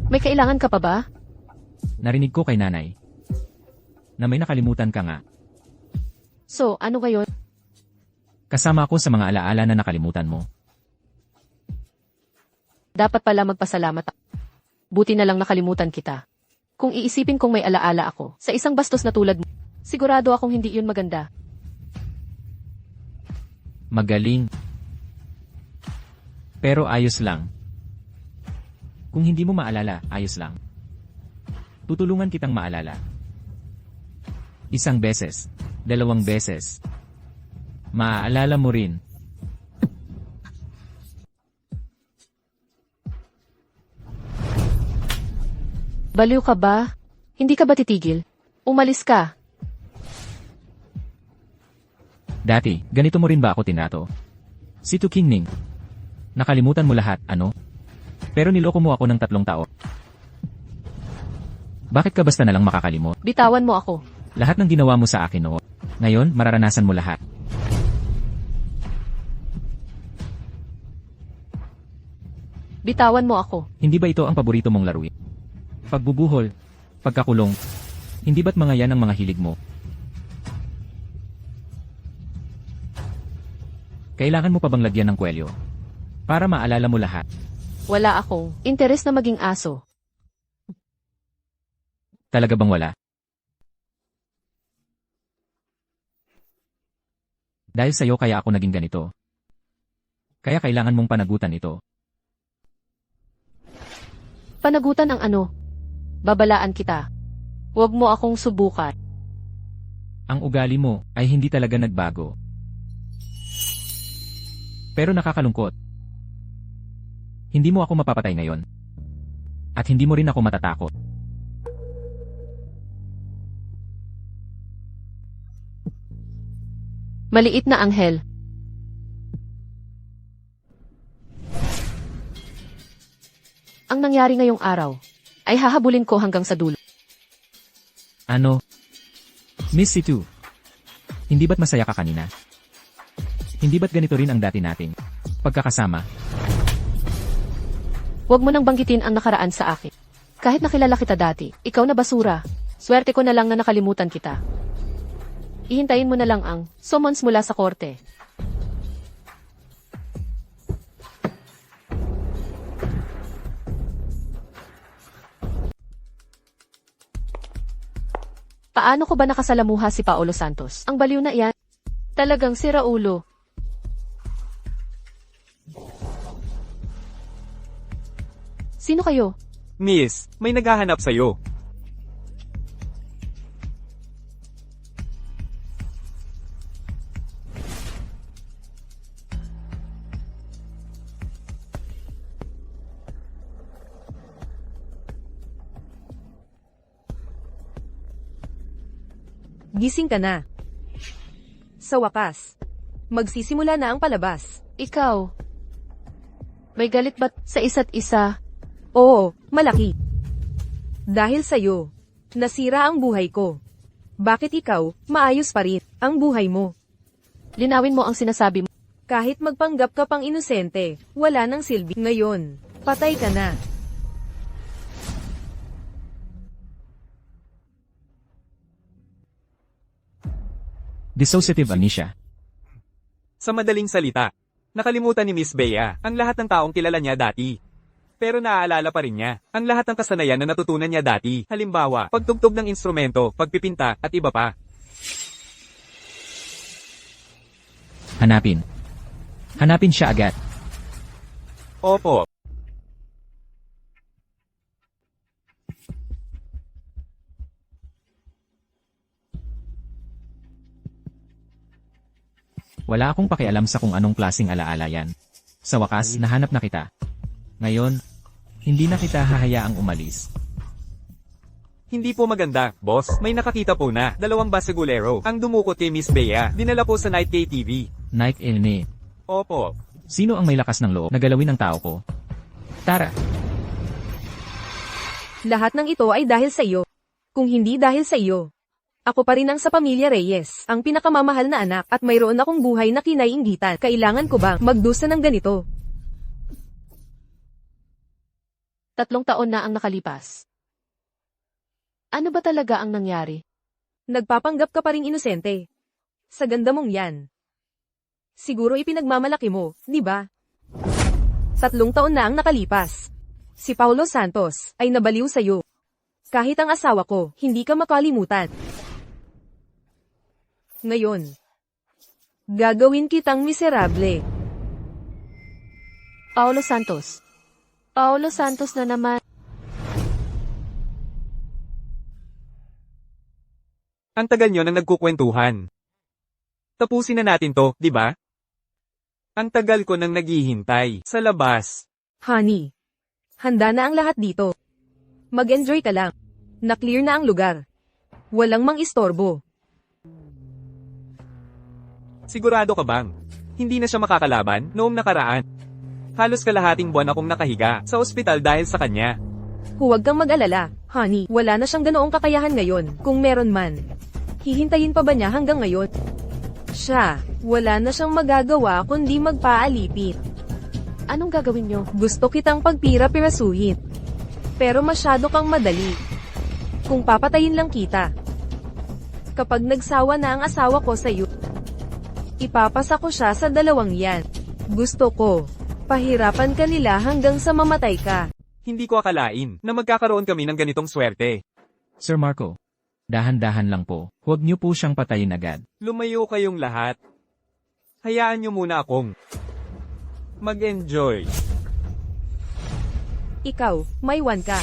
May kailangan ka pa ba? Narinig ko kay nanay na may nakalimutan ka nga. So, ano ngayon? Kasama ako sa mga alaala na nakalimutan mo. Dapat pala magpasalamat ako. Buti na lang nakalimutan kita. Kung iisipin kong may alaala ako sa isang bastos na tulad mo, sigurado akong hindi yun maganda. Magaling. Pero ayos lang. Kung hindi mo maalala, ayos lang. Tutulungan kitang maalala. 1 beses, 2 beses. Maaalala mo rin. Baliw ka ba? Hindi ka ba titigil? Umalis ka. Dati, ganito mo rin ba ako tinato? Si Tu Qingning. Nakalimutan mo lahat, ano? Pero niloko mo ako ng 3 taon. Bakit ka basta nalang makakalimot? Bitawan mo ako. Lahat ng ginawa mo sa akin noon. Ngayon, mararanasan mo lahat. Bitawan mo ako. Hindi ba ito ang paborito mong laruin? Pagbubuhol, pagkakulong. Hindi ba't mga yan ang mga hilig mo? Kailangan mo pa bang lagyan ng kwelyo? Para maalala mo lahat. Wala akong interes na maging aso. Talaga bang wala? Dahil sa'yo kaya ako naging ganito. Kaya kailangan mong panagutan ito. Panagutan ang ano? Babalaan kita. Huwag mo akong subukan. Ang ugali mo ay hindi talaga nagbago. Pero nakakalungkot. Hindi mo ako mapapatay ngayon. At hindi mo rin ako matatakot. Maliit na anghel. Ang nangyari ngayong araw ay hahabulin ko hanggang sa dulo. Ano? Miss Situ, hindi ba't masaya ka kanina? Hindi ba't ganito rin ang dati nating pagkakasama? Huwag mo nang banggitin ang nakaraan sa akin. Kahit nakilala kita dati, ikaw na basura. Swerte ko na lang na nakalimutan kita. Ihintayin mo na lang ang summons mula sa korte. Paano ko ba nakasalamuha si Paolo Santos? Ang baliw na iyan. Talagang sira ulo. Sino kayo? Miss, may naghahanap sa'yo. Gising ka na. Sa wakas, magsisimula na ang palabas. Ikaw. May galit ba sa isa't isa? Oo, malaki. Dahil sa'yo, nasira ang buhay ko. Bakit ikaw, maayos pa rin ang buhay mo? Linawin mo ang sinasabi mo. Kahit magpanggap ka pang inosente, wala nang silbi. Ngayon, patay ka na. Dissociative amnesia. Sa madaling salita, nakalimutan ni Miss Bea ang lahat ng taong kilala niya dati. Pero naaalala pa rin niya ang lahat ng kasanayan na natutunan niya dati. Halimbawa, pagtugtog ng instrumento, pagpipinta, at iba pa. Hanapin. Hanapin siya agad. Opo. Wala akong pakialam sa kung anong klaseng alaala yan. Sa wakas, nahanap na kita. Ngayon, hindi na kita hahayaang umalis. Hindi po maganda, boss. May nakakita po na 2 basagulero ang dumukot kay Miss Bea. Dinala po sa Night KTV. Night Elne. Opo. Sino ang may lakas ng loob na galawin ang tao ko? Tara. Lahat ng ito ay dahil sa iyo. Kung hindi dahil sa iyo, ako pa rin ang sa pamilya Reyes, ang pinakamamahal na anak, at mayroon akong buhay na kinaiinggitan. Kailangan ko bang magdusa ng ganito? 3 taon na ang nakalipas. Ano ba talaga ang nangyari? Nagpapanggap ka pa rin inosente. Sa ganda mong yan. Siguro ipinagmamalaki mo, di ba? 3 taon na ang nakalipas. Si Paulo Santos ay nabaliw sa'yo. Kahit ang asawa ko, hindi ka makalimutan. Ngayon, gagawin kitang miserable. Paolo Santos. Paolo Santos na naman. Ang tagal nyo nang nagkukwentuhan. Tapusin na natin to, di ba? Ang tagal ko nang naghihintay sa labas. Honey, handa na ang lahat dito. Mag-enjoy ka lang. Na-clear na ang lugar. Walang mang-istorbo. Sigurado ka bang hindi na siya makakalaban noong nakaraan? Halos kalahating buwan akong nakahiga sa ospital dahil sa kanya. Huwag kang mag-alala, honey. Wala na siyang ganoong kakayahan ngayon, kung meron man. Hihintayin pa ba niya hanggang ngayon? Siya, wala na siyang magagawa kundi magpaalipit. Anong gagawin nyo? Gusto kitang pagpira-pirasuhin. Pero masyado kang madali. Kung papatayin lang kita. Kapag nagsawa na ang asawa ko sa'yo, ipapasa ko siya sa 2 yan. Gusto ko, pahirapan ka nila hanggang sa mamatay ka. Hindi ko akalain na magkakaroon kami ng ganitong swerte. Sir Marco. Dahan-dahan lang po. Huwag niyo po siyang patayin agad. Lumayo kayong lahat. Hayaan niyo muna akong mag-enjoy. Ikaw, may 1 ka.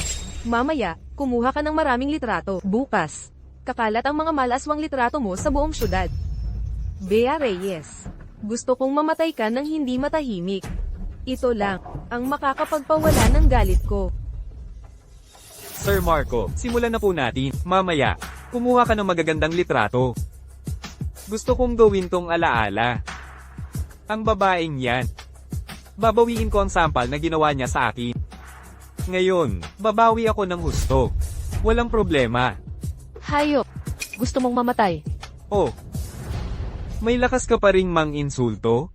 Mamaya, kumuha ka ng maraming litrato. Bukas, kakalat ang mga malaswang litrato mo sa buong syudad. Bea Reyes, gusto kong mamatay ka ng hindi matahimik. Ito lang ang makakapagpawala ng galit ko. Sir Marco, simulan na po natin. Mamaya, kumuha ka ng magagandang litrato. Gusto kong gawin tong alaala. Ang babaeng yan. Babawiin ko ang sampal na ginawa niya sa akin. Ngayon, babawi ako ng husto. Walang problema. Hayop. Gusto mong mamatay. Oh, may lakas ka pa ring mang-insulto?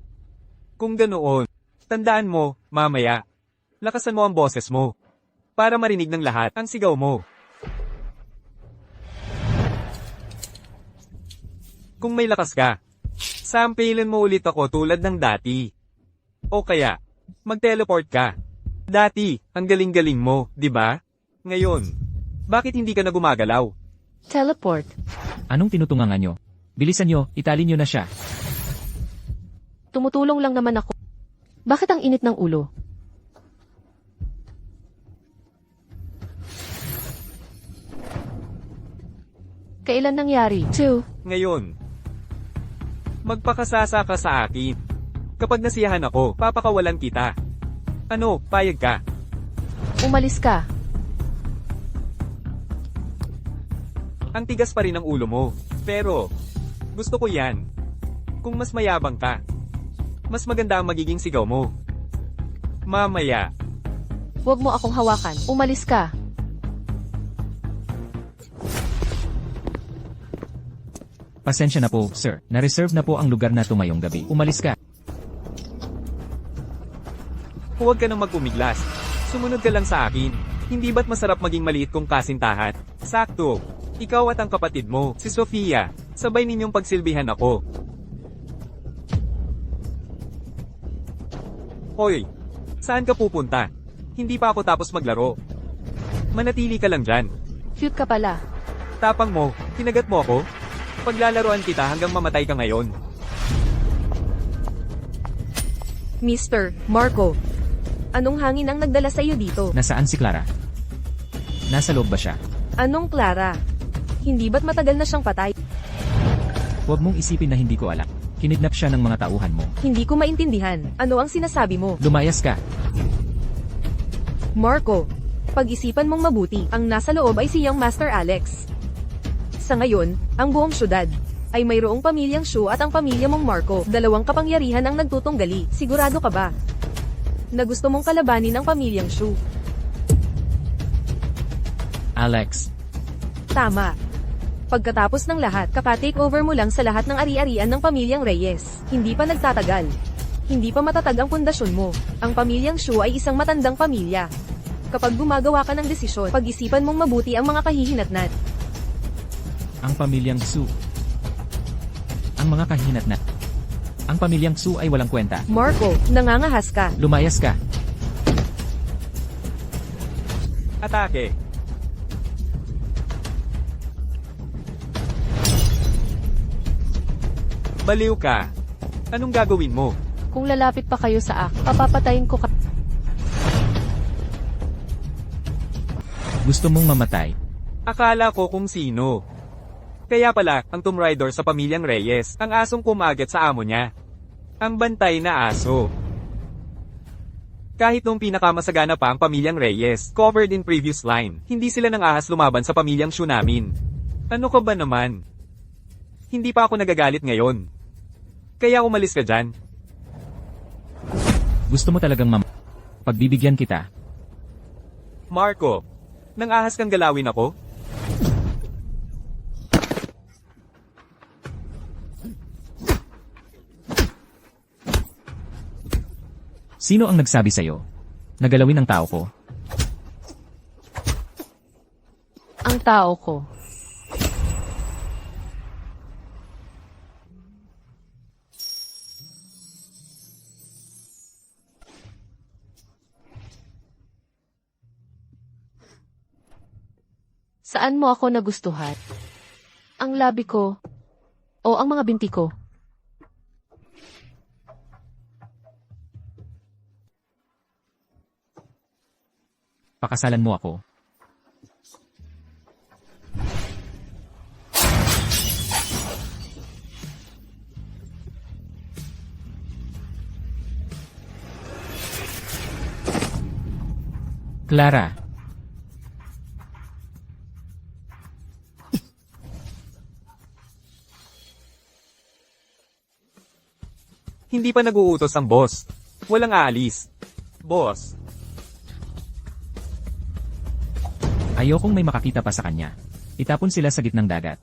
Kung ganoon, tandaan mo, mamaya, Lakasan mo ang boses mo. Para marinig ng lahat ang sigaw mo. Kung may lakas ka, sampilin mo ulit ako tulad ng dati. O kaya, mag-teleport ka. Dati, ang galing-galing mo, di ba? Ngayon, bakit hindi ka na gumagalaw? Teleport. Anong tinutungangan nyo? Bilisan nyo, italin nyo na siya. Tumutulong lang naman ako. Bakit ang init ng ulo? Kailan nangyari? 2. Ngayon, magpakasasa ka sa akin. Kapag nasiyahan ako, papakawalan kita. Ano, payag ka? Umalis ka. Ang tigas pa rin ng ulo mo. Pero, gusto ko yan. Kung mas mayabang ka, mas maganda ang magiging sigaw mo. Mamaya, Huwag mo akong hawakan. Umalis ka. Pasensya na po, sir. Na-reserve na po ang lugar na tumayong gabi. Umalis ka. huwag ka nang magpumiglas. Sumunod ka lang sa akin. Hindi ba't masarap maging maliit kong kasintahan? Sakto. Ikaw at ang kapatid mo, si Sofia, sabay ninyong pagsilbihan ako. Hoy, saan ka pupunta? Hindi pa ako tapos maglaro. Manatili ka lang dyan. Cute ka pala. Tapang mo, kinagat mo ako? Paglalaroan kita hanggang mamatay ka ngayon. Mr. Marco, anong hangin ang nagdala sa iyo dito? Nasaan si Clara? Nasa loob ba siya? Anong Clara? Hindi ba't matagal na siyang patay? Huwag mong isipin na hindi ko alam. Kinidnap siya ng mga tauhan mo. Hindi ko maintindihan. Ano ang sinasabi mo? Lumayas ka. Marco, pag-isipan mong mabuti, ang nasa loob ay siyang Master Alex. Sa ngayon, ang buong syudad ay mayroong pamilyang Shu at ang pamilya mong Marco. Dalawang kapangyarihan ang nagtutunggali. Sigurado ka ba na gusto mong kalabanin ang pamilyang Shu? Alex. Tama. Pagkatapos ng lahat, kaka-take over mo lang sa lahat ng ari-arian ng pamilyang Reyes. Hindi pa nagtatagal. Hindi pa matatag ang pundasyon mo. Ang pamilyang Shu ay isang matandang pamilya. Kapag gumagawa ka ng desisyon, pag-isipan mong mabuti ang mga kahihinatnan. Ang pamilyang Su. Ang mga kahinat na. Ang pamilyang Su ay walang kwenta. Marco, nangangahas ka. Lumayas ka. Atake. Baliw ka. Anong gagawin mo? Kung lalapit pa kayo sa papapatayin ko ka. Gusto mong mamatay. Akala ko kung sino. Kaya pala, ang Tomb Raider sa pamilyang Reyes, ang asong kumagat sa amo niya. Ang bantay na aso. Kahit nung pinakamasagana pa ang pamilyang Reyes, covered in previous line, hindi sila nang ahas lumaban sa pamilyang Shu namin. Ano ka ba naman? Hindi pa ako nagagalit ngayon. Kaya umalis ka dyan. Gusto mo talagang pagbibigyan kita. Marco, nang ahas kang galawin ako? Sino ang nagsabi sa'yo? Nagalawin ang tao ko. Ang tao ko. Saan mo ako nagustuhan? Ang labi ko? O ang mga binti ko? Pakasalan mo ako. Clara. Hindi pa nag-uutos ang boss. Walang aalis. Boss. Ayokong may makakita pa sa kanya. Itapon sila sa gitnang dagat.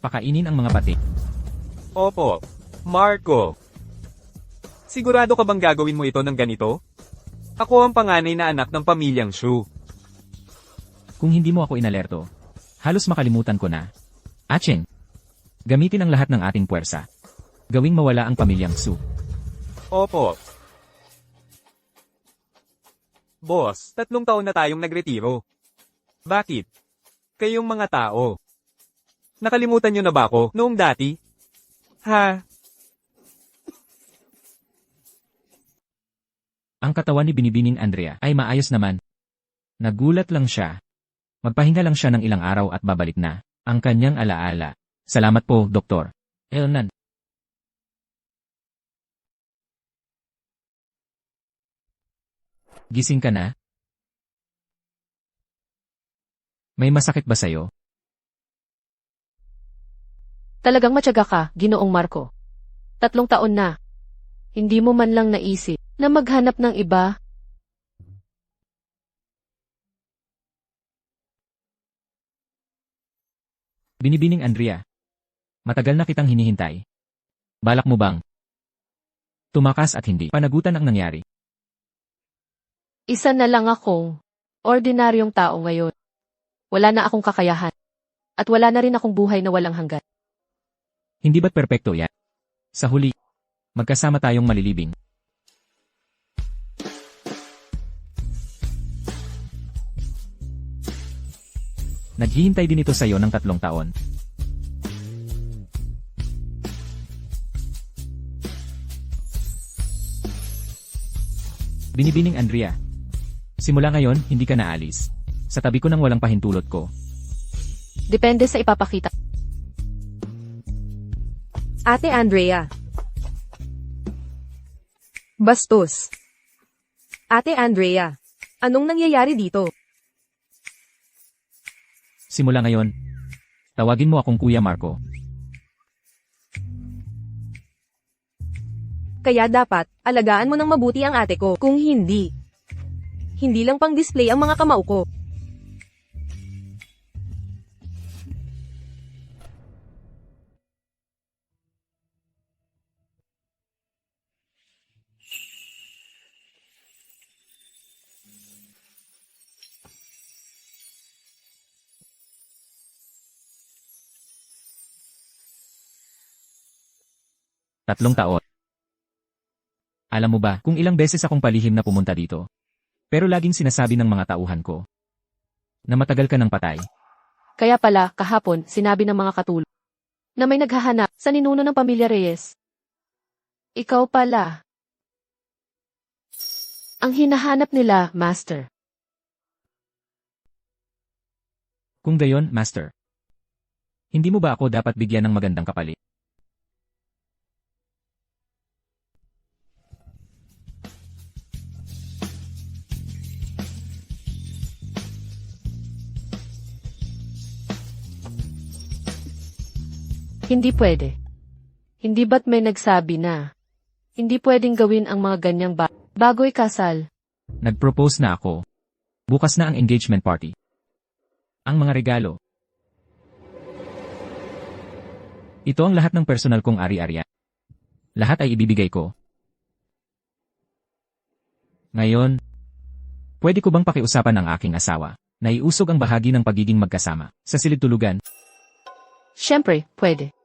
Pakainin ang mga pati. Opo. Marco. Sigurado ka bang gagawin mo ito ng ganito? Ako ang panganay na anak ng pamilyang Shu. Kung hindi mo ako inalerto, halos makalimutan ko na. Acheng, gamitin ang lahat ng ating puwersa. Gawing mawala ang pamilyang Su. Opo. Boss, 3 taon na tayong nagretiro. Bakit? Kayong mga tao. Nakalimutan nyo na ba ako noong dati? Ha? Ang katawan ni Binibining Andrea ay maayos naman. Nagulat lang siya. Magpahinga lang siya ng ilang araw at babalik na ang kanyang alaala. Salamat po, Doktor. Elnan. Gising ka na? May masakit ba sa'yo? Talagang matyaga ka, Ginoong Marco. 3 taon na. Hindi mo man lang naisip na maghanap ng iba. Binibining Andrea. Matagal na kitang hinihintay. Balak mo bang tumakas at hindi panagutan ang nangyari? Isa na lang akong ordinaryong tao ngayon. Wala na akong kakayahan. At wala na rin akong buhay na walang hanggan. Hindi ba't perpekto yan? Sa huli, magkasama tayong malilibing. Naghihintay din ito sa'yo ng 3 taon. Binibining Andrea. Simula ngayon, hindi ka naalis. Sa tabi ko nang walang pahintulot ko. Depende sa ipapakita. Ate Andrea. Bastos. Ate Andrea. Anong nangyayari dito? Simula ngayon, tawagin mo akong Kuya Marco. Kaya dapat, alagaan mo ng mabuti ang ate ko. Kung hindi, hindi lang pang display ang mga kamao ko. Tatlong taon. Alam mo ba kung ilang beses akong palihim na pumunta dito? Pero laging sinasabi ng mga tauhan ko na matagal ka ng patay. Kaya pala, kahapon, sinabi ng mga katulong na may naghahanap sa ninuno ng pamilya Reyes. Ikaw pala. Ang hinahanap nila, Master. Kung gayon, Master, hindi mo ba ako dapat bigyan ng magandang kapalit? Hindi pwede. Hindi ba't may nagsabi na hindi pwedeng gawin ang mga ganyang bago ikasal? Nag-propose na ako. Bukas na ang engagement party. Ang mga regalo. Ito ang lahat ng personal kong ari-arian. Lahat ay ibibigay ko. Ngayon, pwede ko bang pakiusapan ang aking asawa na iusog ang bahagi ng pagiging magkasama sa silid tulugan? Siyempre, pwede.